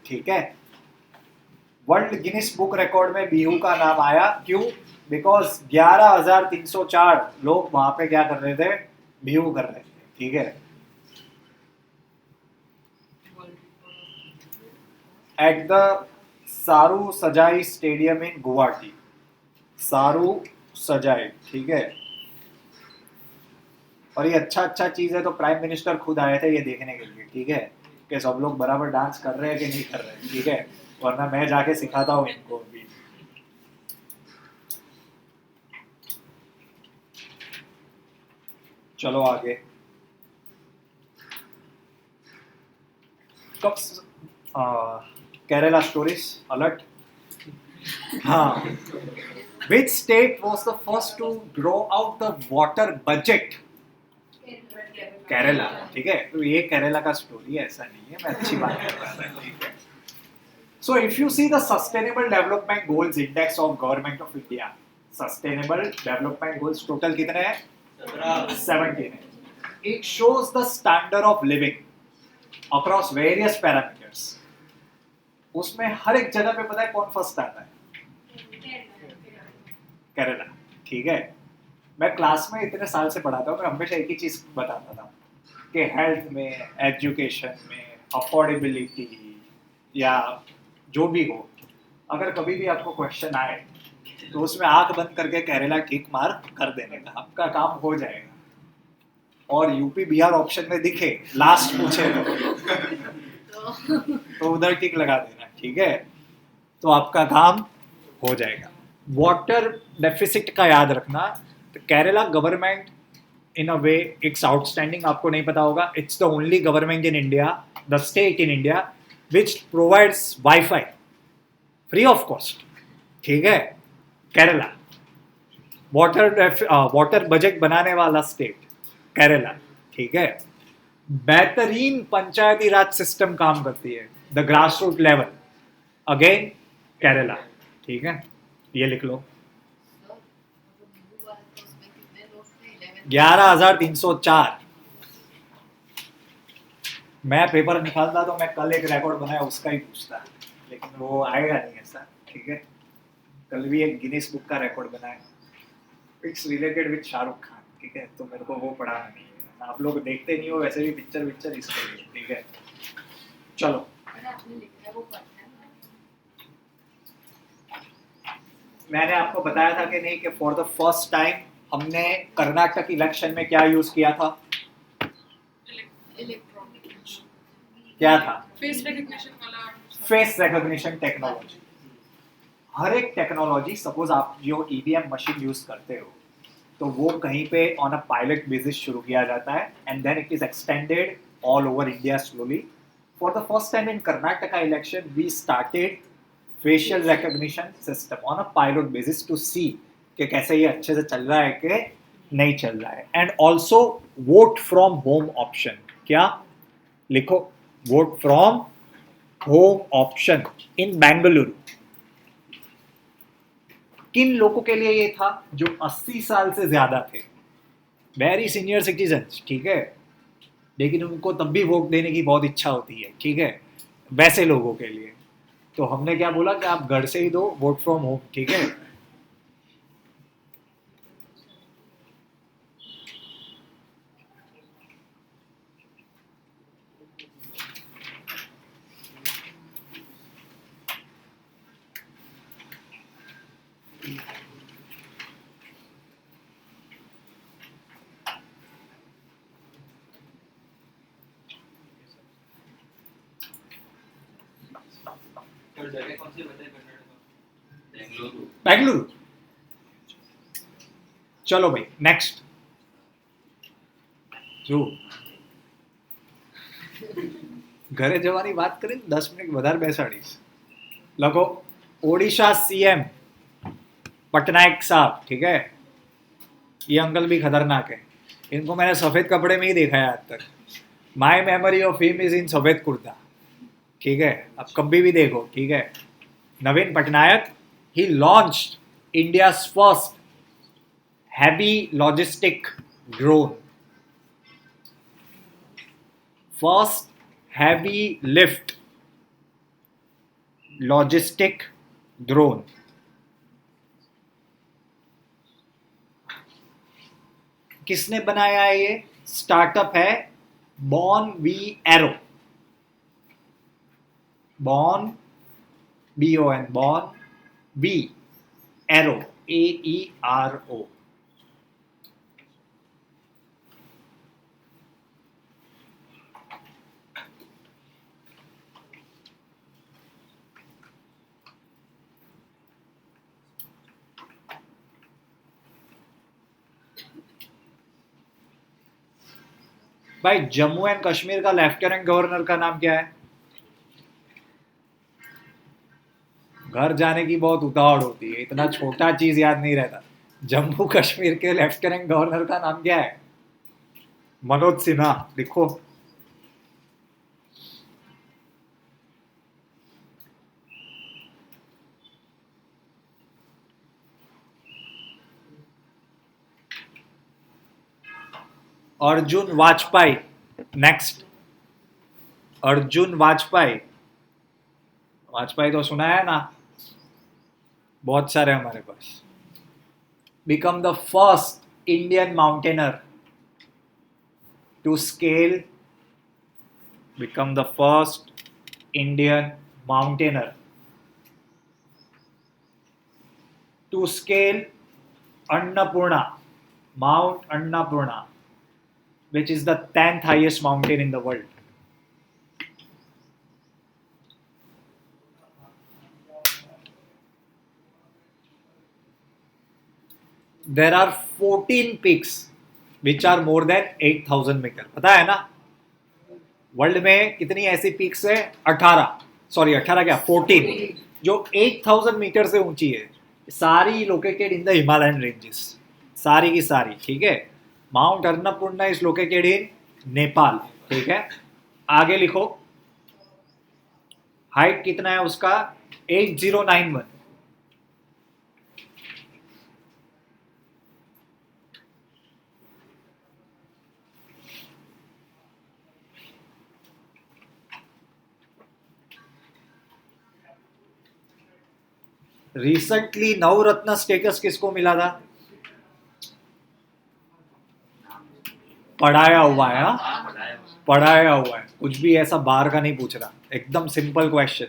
ठीक है। वर्ल्ड गिनीज बुक रिकॉर्ड में बिहू का नाम आया, क्यों? बिकॉज 11,304 लोग वहां पे क्या कर रहे थे? बिहू कर रहे थे, ठीक है। एट द सारू सजाई स्टेडियम इन गुवाहाटी, सारू सजाई, ठीक है। और ये अच्छा चीज है, तो प्राइम मिनिस्टर खुद आए थे ये देखने के लिए, ठीक है, कि सब लोग बराबर डांस कर रहे हैं कि नहीं कर रहे हैं, ठीक है। वरना मैं जाके सिखाता हूँ इनको भी। चलो आगे। कब केरला स्टोरीज अलर्ट। हाँ, which state was the first to draw out the water budget? Kerala, ठीक है। तो ये केरला का स्टोरी है, ऐसा नहीं है, मैं अच्छी बात कर रहा था, ठीक है। So if you see the Sustainable Development Goals Index of Government of India, Sustainable Development Goals total कितने हैं? 17 है। It shows the standard of living across various parameters. उसमें हर एक जगह पे पता है कौन फर्स्ट आता है? केरला, ठीक है। मैं क्लास में इतने साल से पढ़ाता हूँ, मैं हमेशा एक ही चीज बताता था कि हेल्थ में, एजुकेशन में, अफोर्डेबिलिटी या जो भी हो, अगर कभी भी आपको क्वेश्चन आए तो उसमें आंख बंद करके केरला टिक मार्क कर देने का, आपका काम हो जाएगा। और यूपी बिहार ऑप्शन में दिखे, लास्ट पूछे तो उधर टिक लगा देना, ठीक है। तो आपका काम हो जाएगा। वाटर डेफिसिट का याद रखना, तो Kerala government in a way it's outstanding, आपको नहीं पता होगा, it's the only government in India, the state in India which provides wifi free of cost, ठीक है। केरला वाटर बजट बनाने वाला स्टेट केरला, ठीक है। बेहतरीन पंचायती राज सिस्टम काम करती है, the grass root level, again Kerala, ठीक है। ये लिख लो, 11,304। मैं पेपर निकालता तो मैं कल एक रिकॉर्ड बनाया उसका ही पूछता, लेकिन वो आएगा नहीं ऐसा, ठीक है। कल भी एक गिनीज बुक का रिकॉर्ड बनाया, it's related with Shahrukh Khan, ठीक है। तो मेरे को वो पढ़ाना नहीं है, आप लोग देखते नहीं हो वैसे भी पिक्चर इसके लिए, ठीक है। चलो मैंने आपको बताया था कि नहीं कि फॉर द फर्स्ट टाइम हमने कर्नाटक इलेक्शन में क्या यूज किया था? इलेक्ट्रॉनिक क्या था? फेस रिकग्निशन वाला फेस रिकॉग्निशन टेक्नोलॉजी। हर एक टेक्नोलॉजी, सपोज आप जो ईवीएम मशीन यूज करते हो तो वो कहीं पे ऑन अ पायलट बेसिस शुरू किया जाता है and then it is extended all over India slowly. For the first time in Karnataka election we started facial recognition system on a pilot basis to see कि कैसे ये अच्छे से चल रहा है कि नहीं चल रहा है। And also vote from home option. क्या लिखो? Vote from home option in Bengaluru. किन लोगों के लिए ये था? जो 80 साल से ज्यादा थे, वेरी सीनियर सिटीजन्स, ठीक है, लेकिन उनको तब भी वोट देने की बहुत इच्छा होती है, ठीक है, वैसे लोगों के लिए। तो हमने क्या बोला कि आप घर से ही दो वोट फ्रॉम होम, ठीक है। जगह कौन सी बताई कर्नाटक? बेंगलुरु। बेंगलुरु। चलो भाई नेक्स्ट। જો ઘરે જવાની વાત કરીને 10 મિનિટ વધારે બેસાડીશ। લખો ओडिशा सीएम पटनायक साहब, ठीक है। ये अंकल भी खतरनाक है, इनको मैंने सफेद कपड़े में ही देखा है आज तक। My memory of him is in सफेद कुर्ता, ठीक है, अब कभी भी देखो, ठीक है। Naveen Patnaik, he launched India's first heavy logistic drone, first heavy lift logistic drone. किसने बनाया है? ये स्टार्टअप है born V aero. Born BON, born V aero, AERO। भाई जम्मू एंड कश्मीर का लेफ्टिनेंट गवर्नर का नाम क्या है? घर जाने की बहुत उतावड़ होती है, इतना छोटा चीज याद नहीं रहता। जम्मू कश्मीर के लेफ्टिनेंट गवर्नर का नाम क्या है? मनोज सिन्हा। लिखो। अर्जुन वाजपेयी नेक्स्ट। अर्जुन वाजपेयी, वाजपेयी तो सुना है ना, बहुत सारे हमारे पास। Become the first Indian mountaineer to scale, become the first Indian mountaineer to scale Annapurna, Mount Annapurna, which is the 10th highest mountain in the world. There are 14 peaks which are more than 8,000 metre. पता है ना world में कितनी ऐसी peaks है? 18 क्या 14 जो 8,000 metre से ऊंची है। सारी located in the Himalayan ranges, सारी की सारी, ठीक है। Mount Annapurna is located in Nepal, ठीक है। आगे लिखो, हाइट कितना है उसका? 8091। रिसेंटली नवरत्न स्टेटस किसको मिला था? पढ़ाया हुआ है, हाँ? पढ़ाया हुआ है, कुछ भी ऐसा बाहर का नहीं पूछ रहा, एकदम सिंपल क्वेश्चन।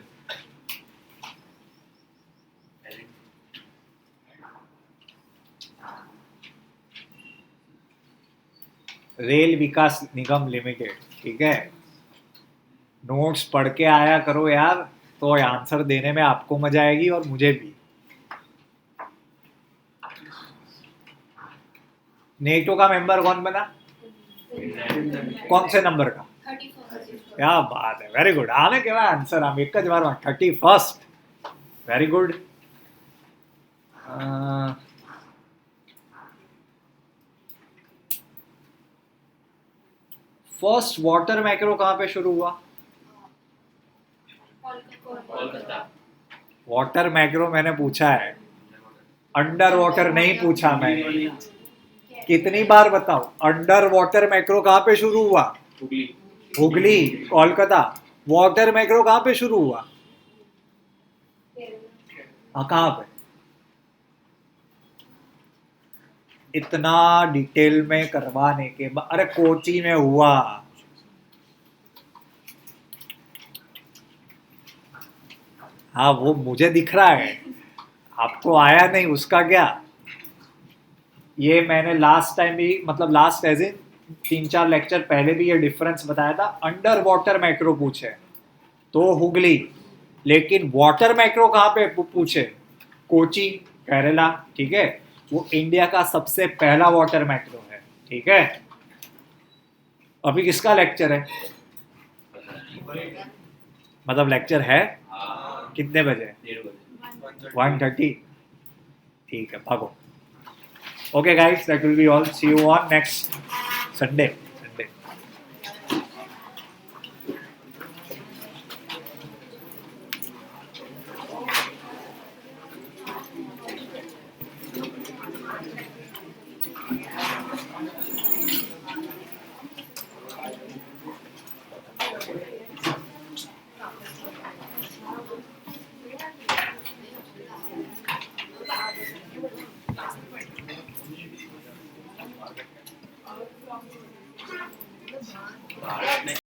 रेल विकास निगम लिमिटेड, ठीक है। नोट्स पढ़ के आया करो यार, तो आंसर देने में आपको मजा आएगी और मुझे भी। नेटो का मेंबर कौन बना? कौन से नंबर का? 31st. क्या बात है, वेरी गुड। आने के बाद आंसर हम एक बार 31st, very good. First water macro कहाँ पे शुरू हुआ? कोलकाता। वाटर मैक्रो मैंने पूछा है, अंडर वाटर नहीं पूछा मैंने। कितनी बार बताऊं? अंडर वाटर मैक्रो कहाँ पे शुरू हुआ? हुगली, कोलकाता। वाटर मैक्रो कहाँ पे शुरू हुआ? हाँ, कहाँ पे? इतना डिटेल में करवाने के बाद, अरे कोची में हुआ। हाँ, वो मुझे दिख रहा है, आपको आया नहीं, उसका क्या। ये मैंने लास्ट टाइम भी, मतलब लास्ट एज इन 3-4 लेक्चर पहले भी ये डिफरेंस बताया था। अंडर वाटर मैक्रो पूछे तो हुगली, लेकिन वाटर मैक्रो कहाँ पे पूछे? कोची, केरला, ठीक है। वो इंडिया का सबसे पहला वाटर मैक्रो है, ठीक है। अभी किसका लेक्चर है? मतलब लेक्चर है कितने बजे? 1:30, ठीक है, भागो। Okay guys, that will be all. See you on next Sunday.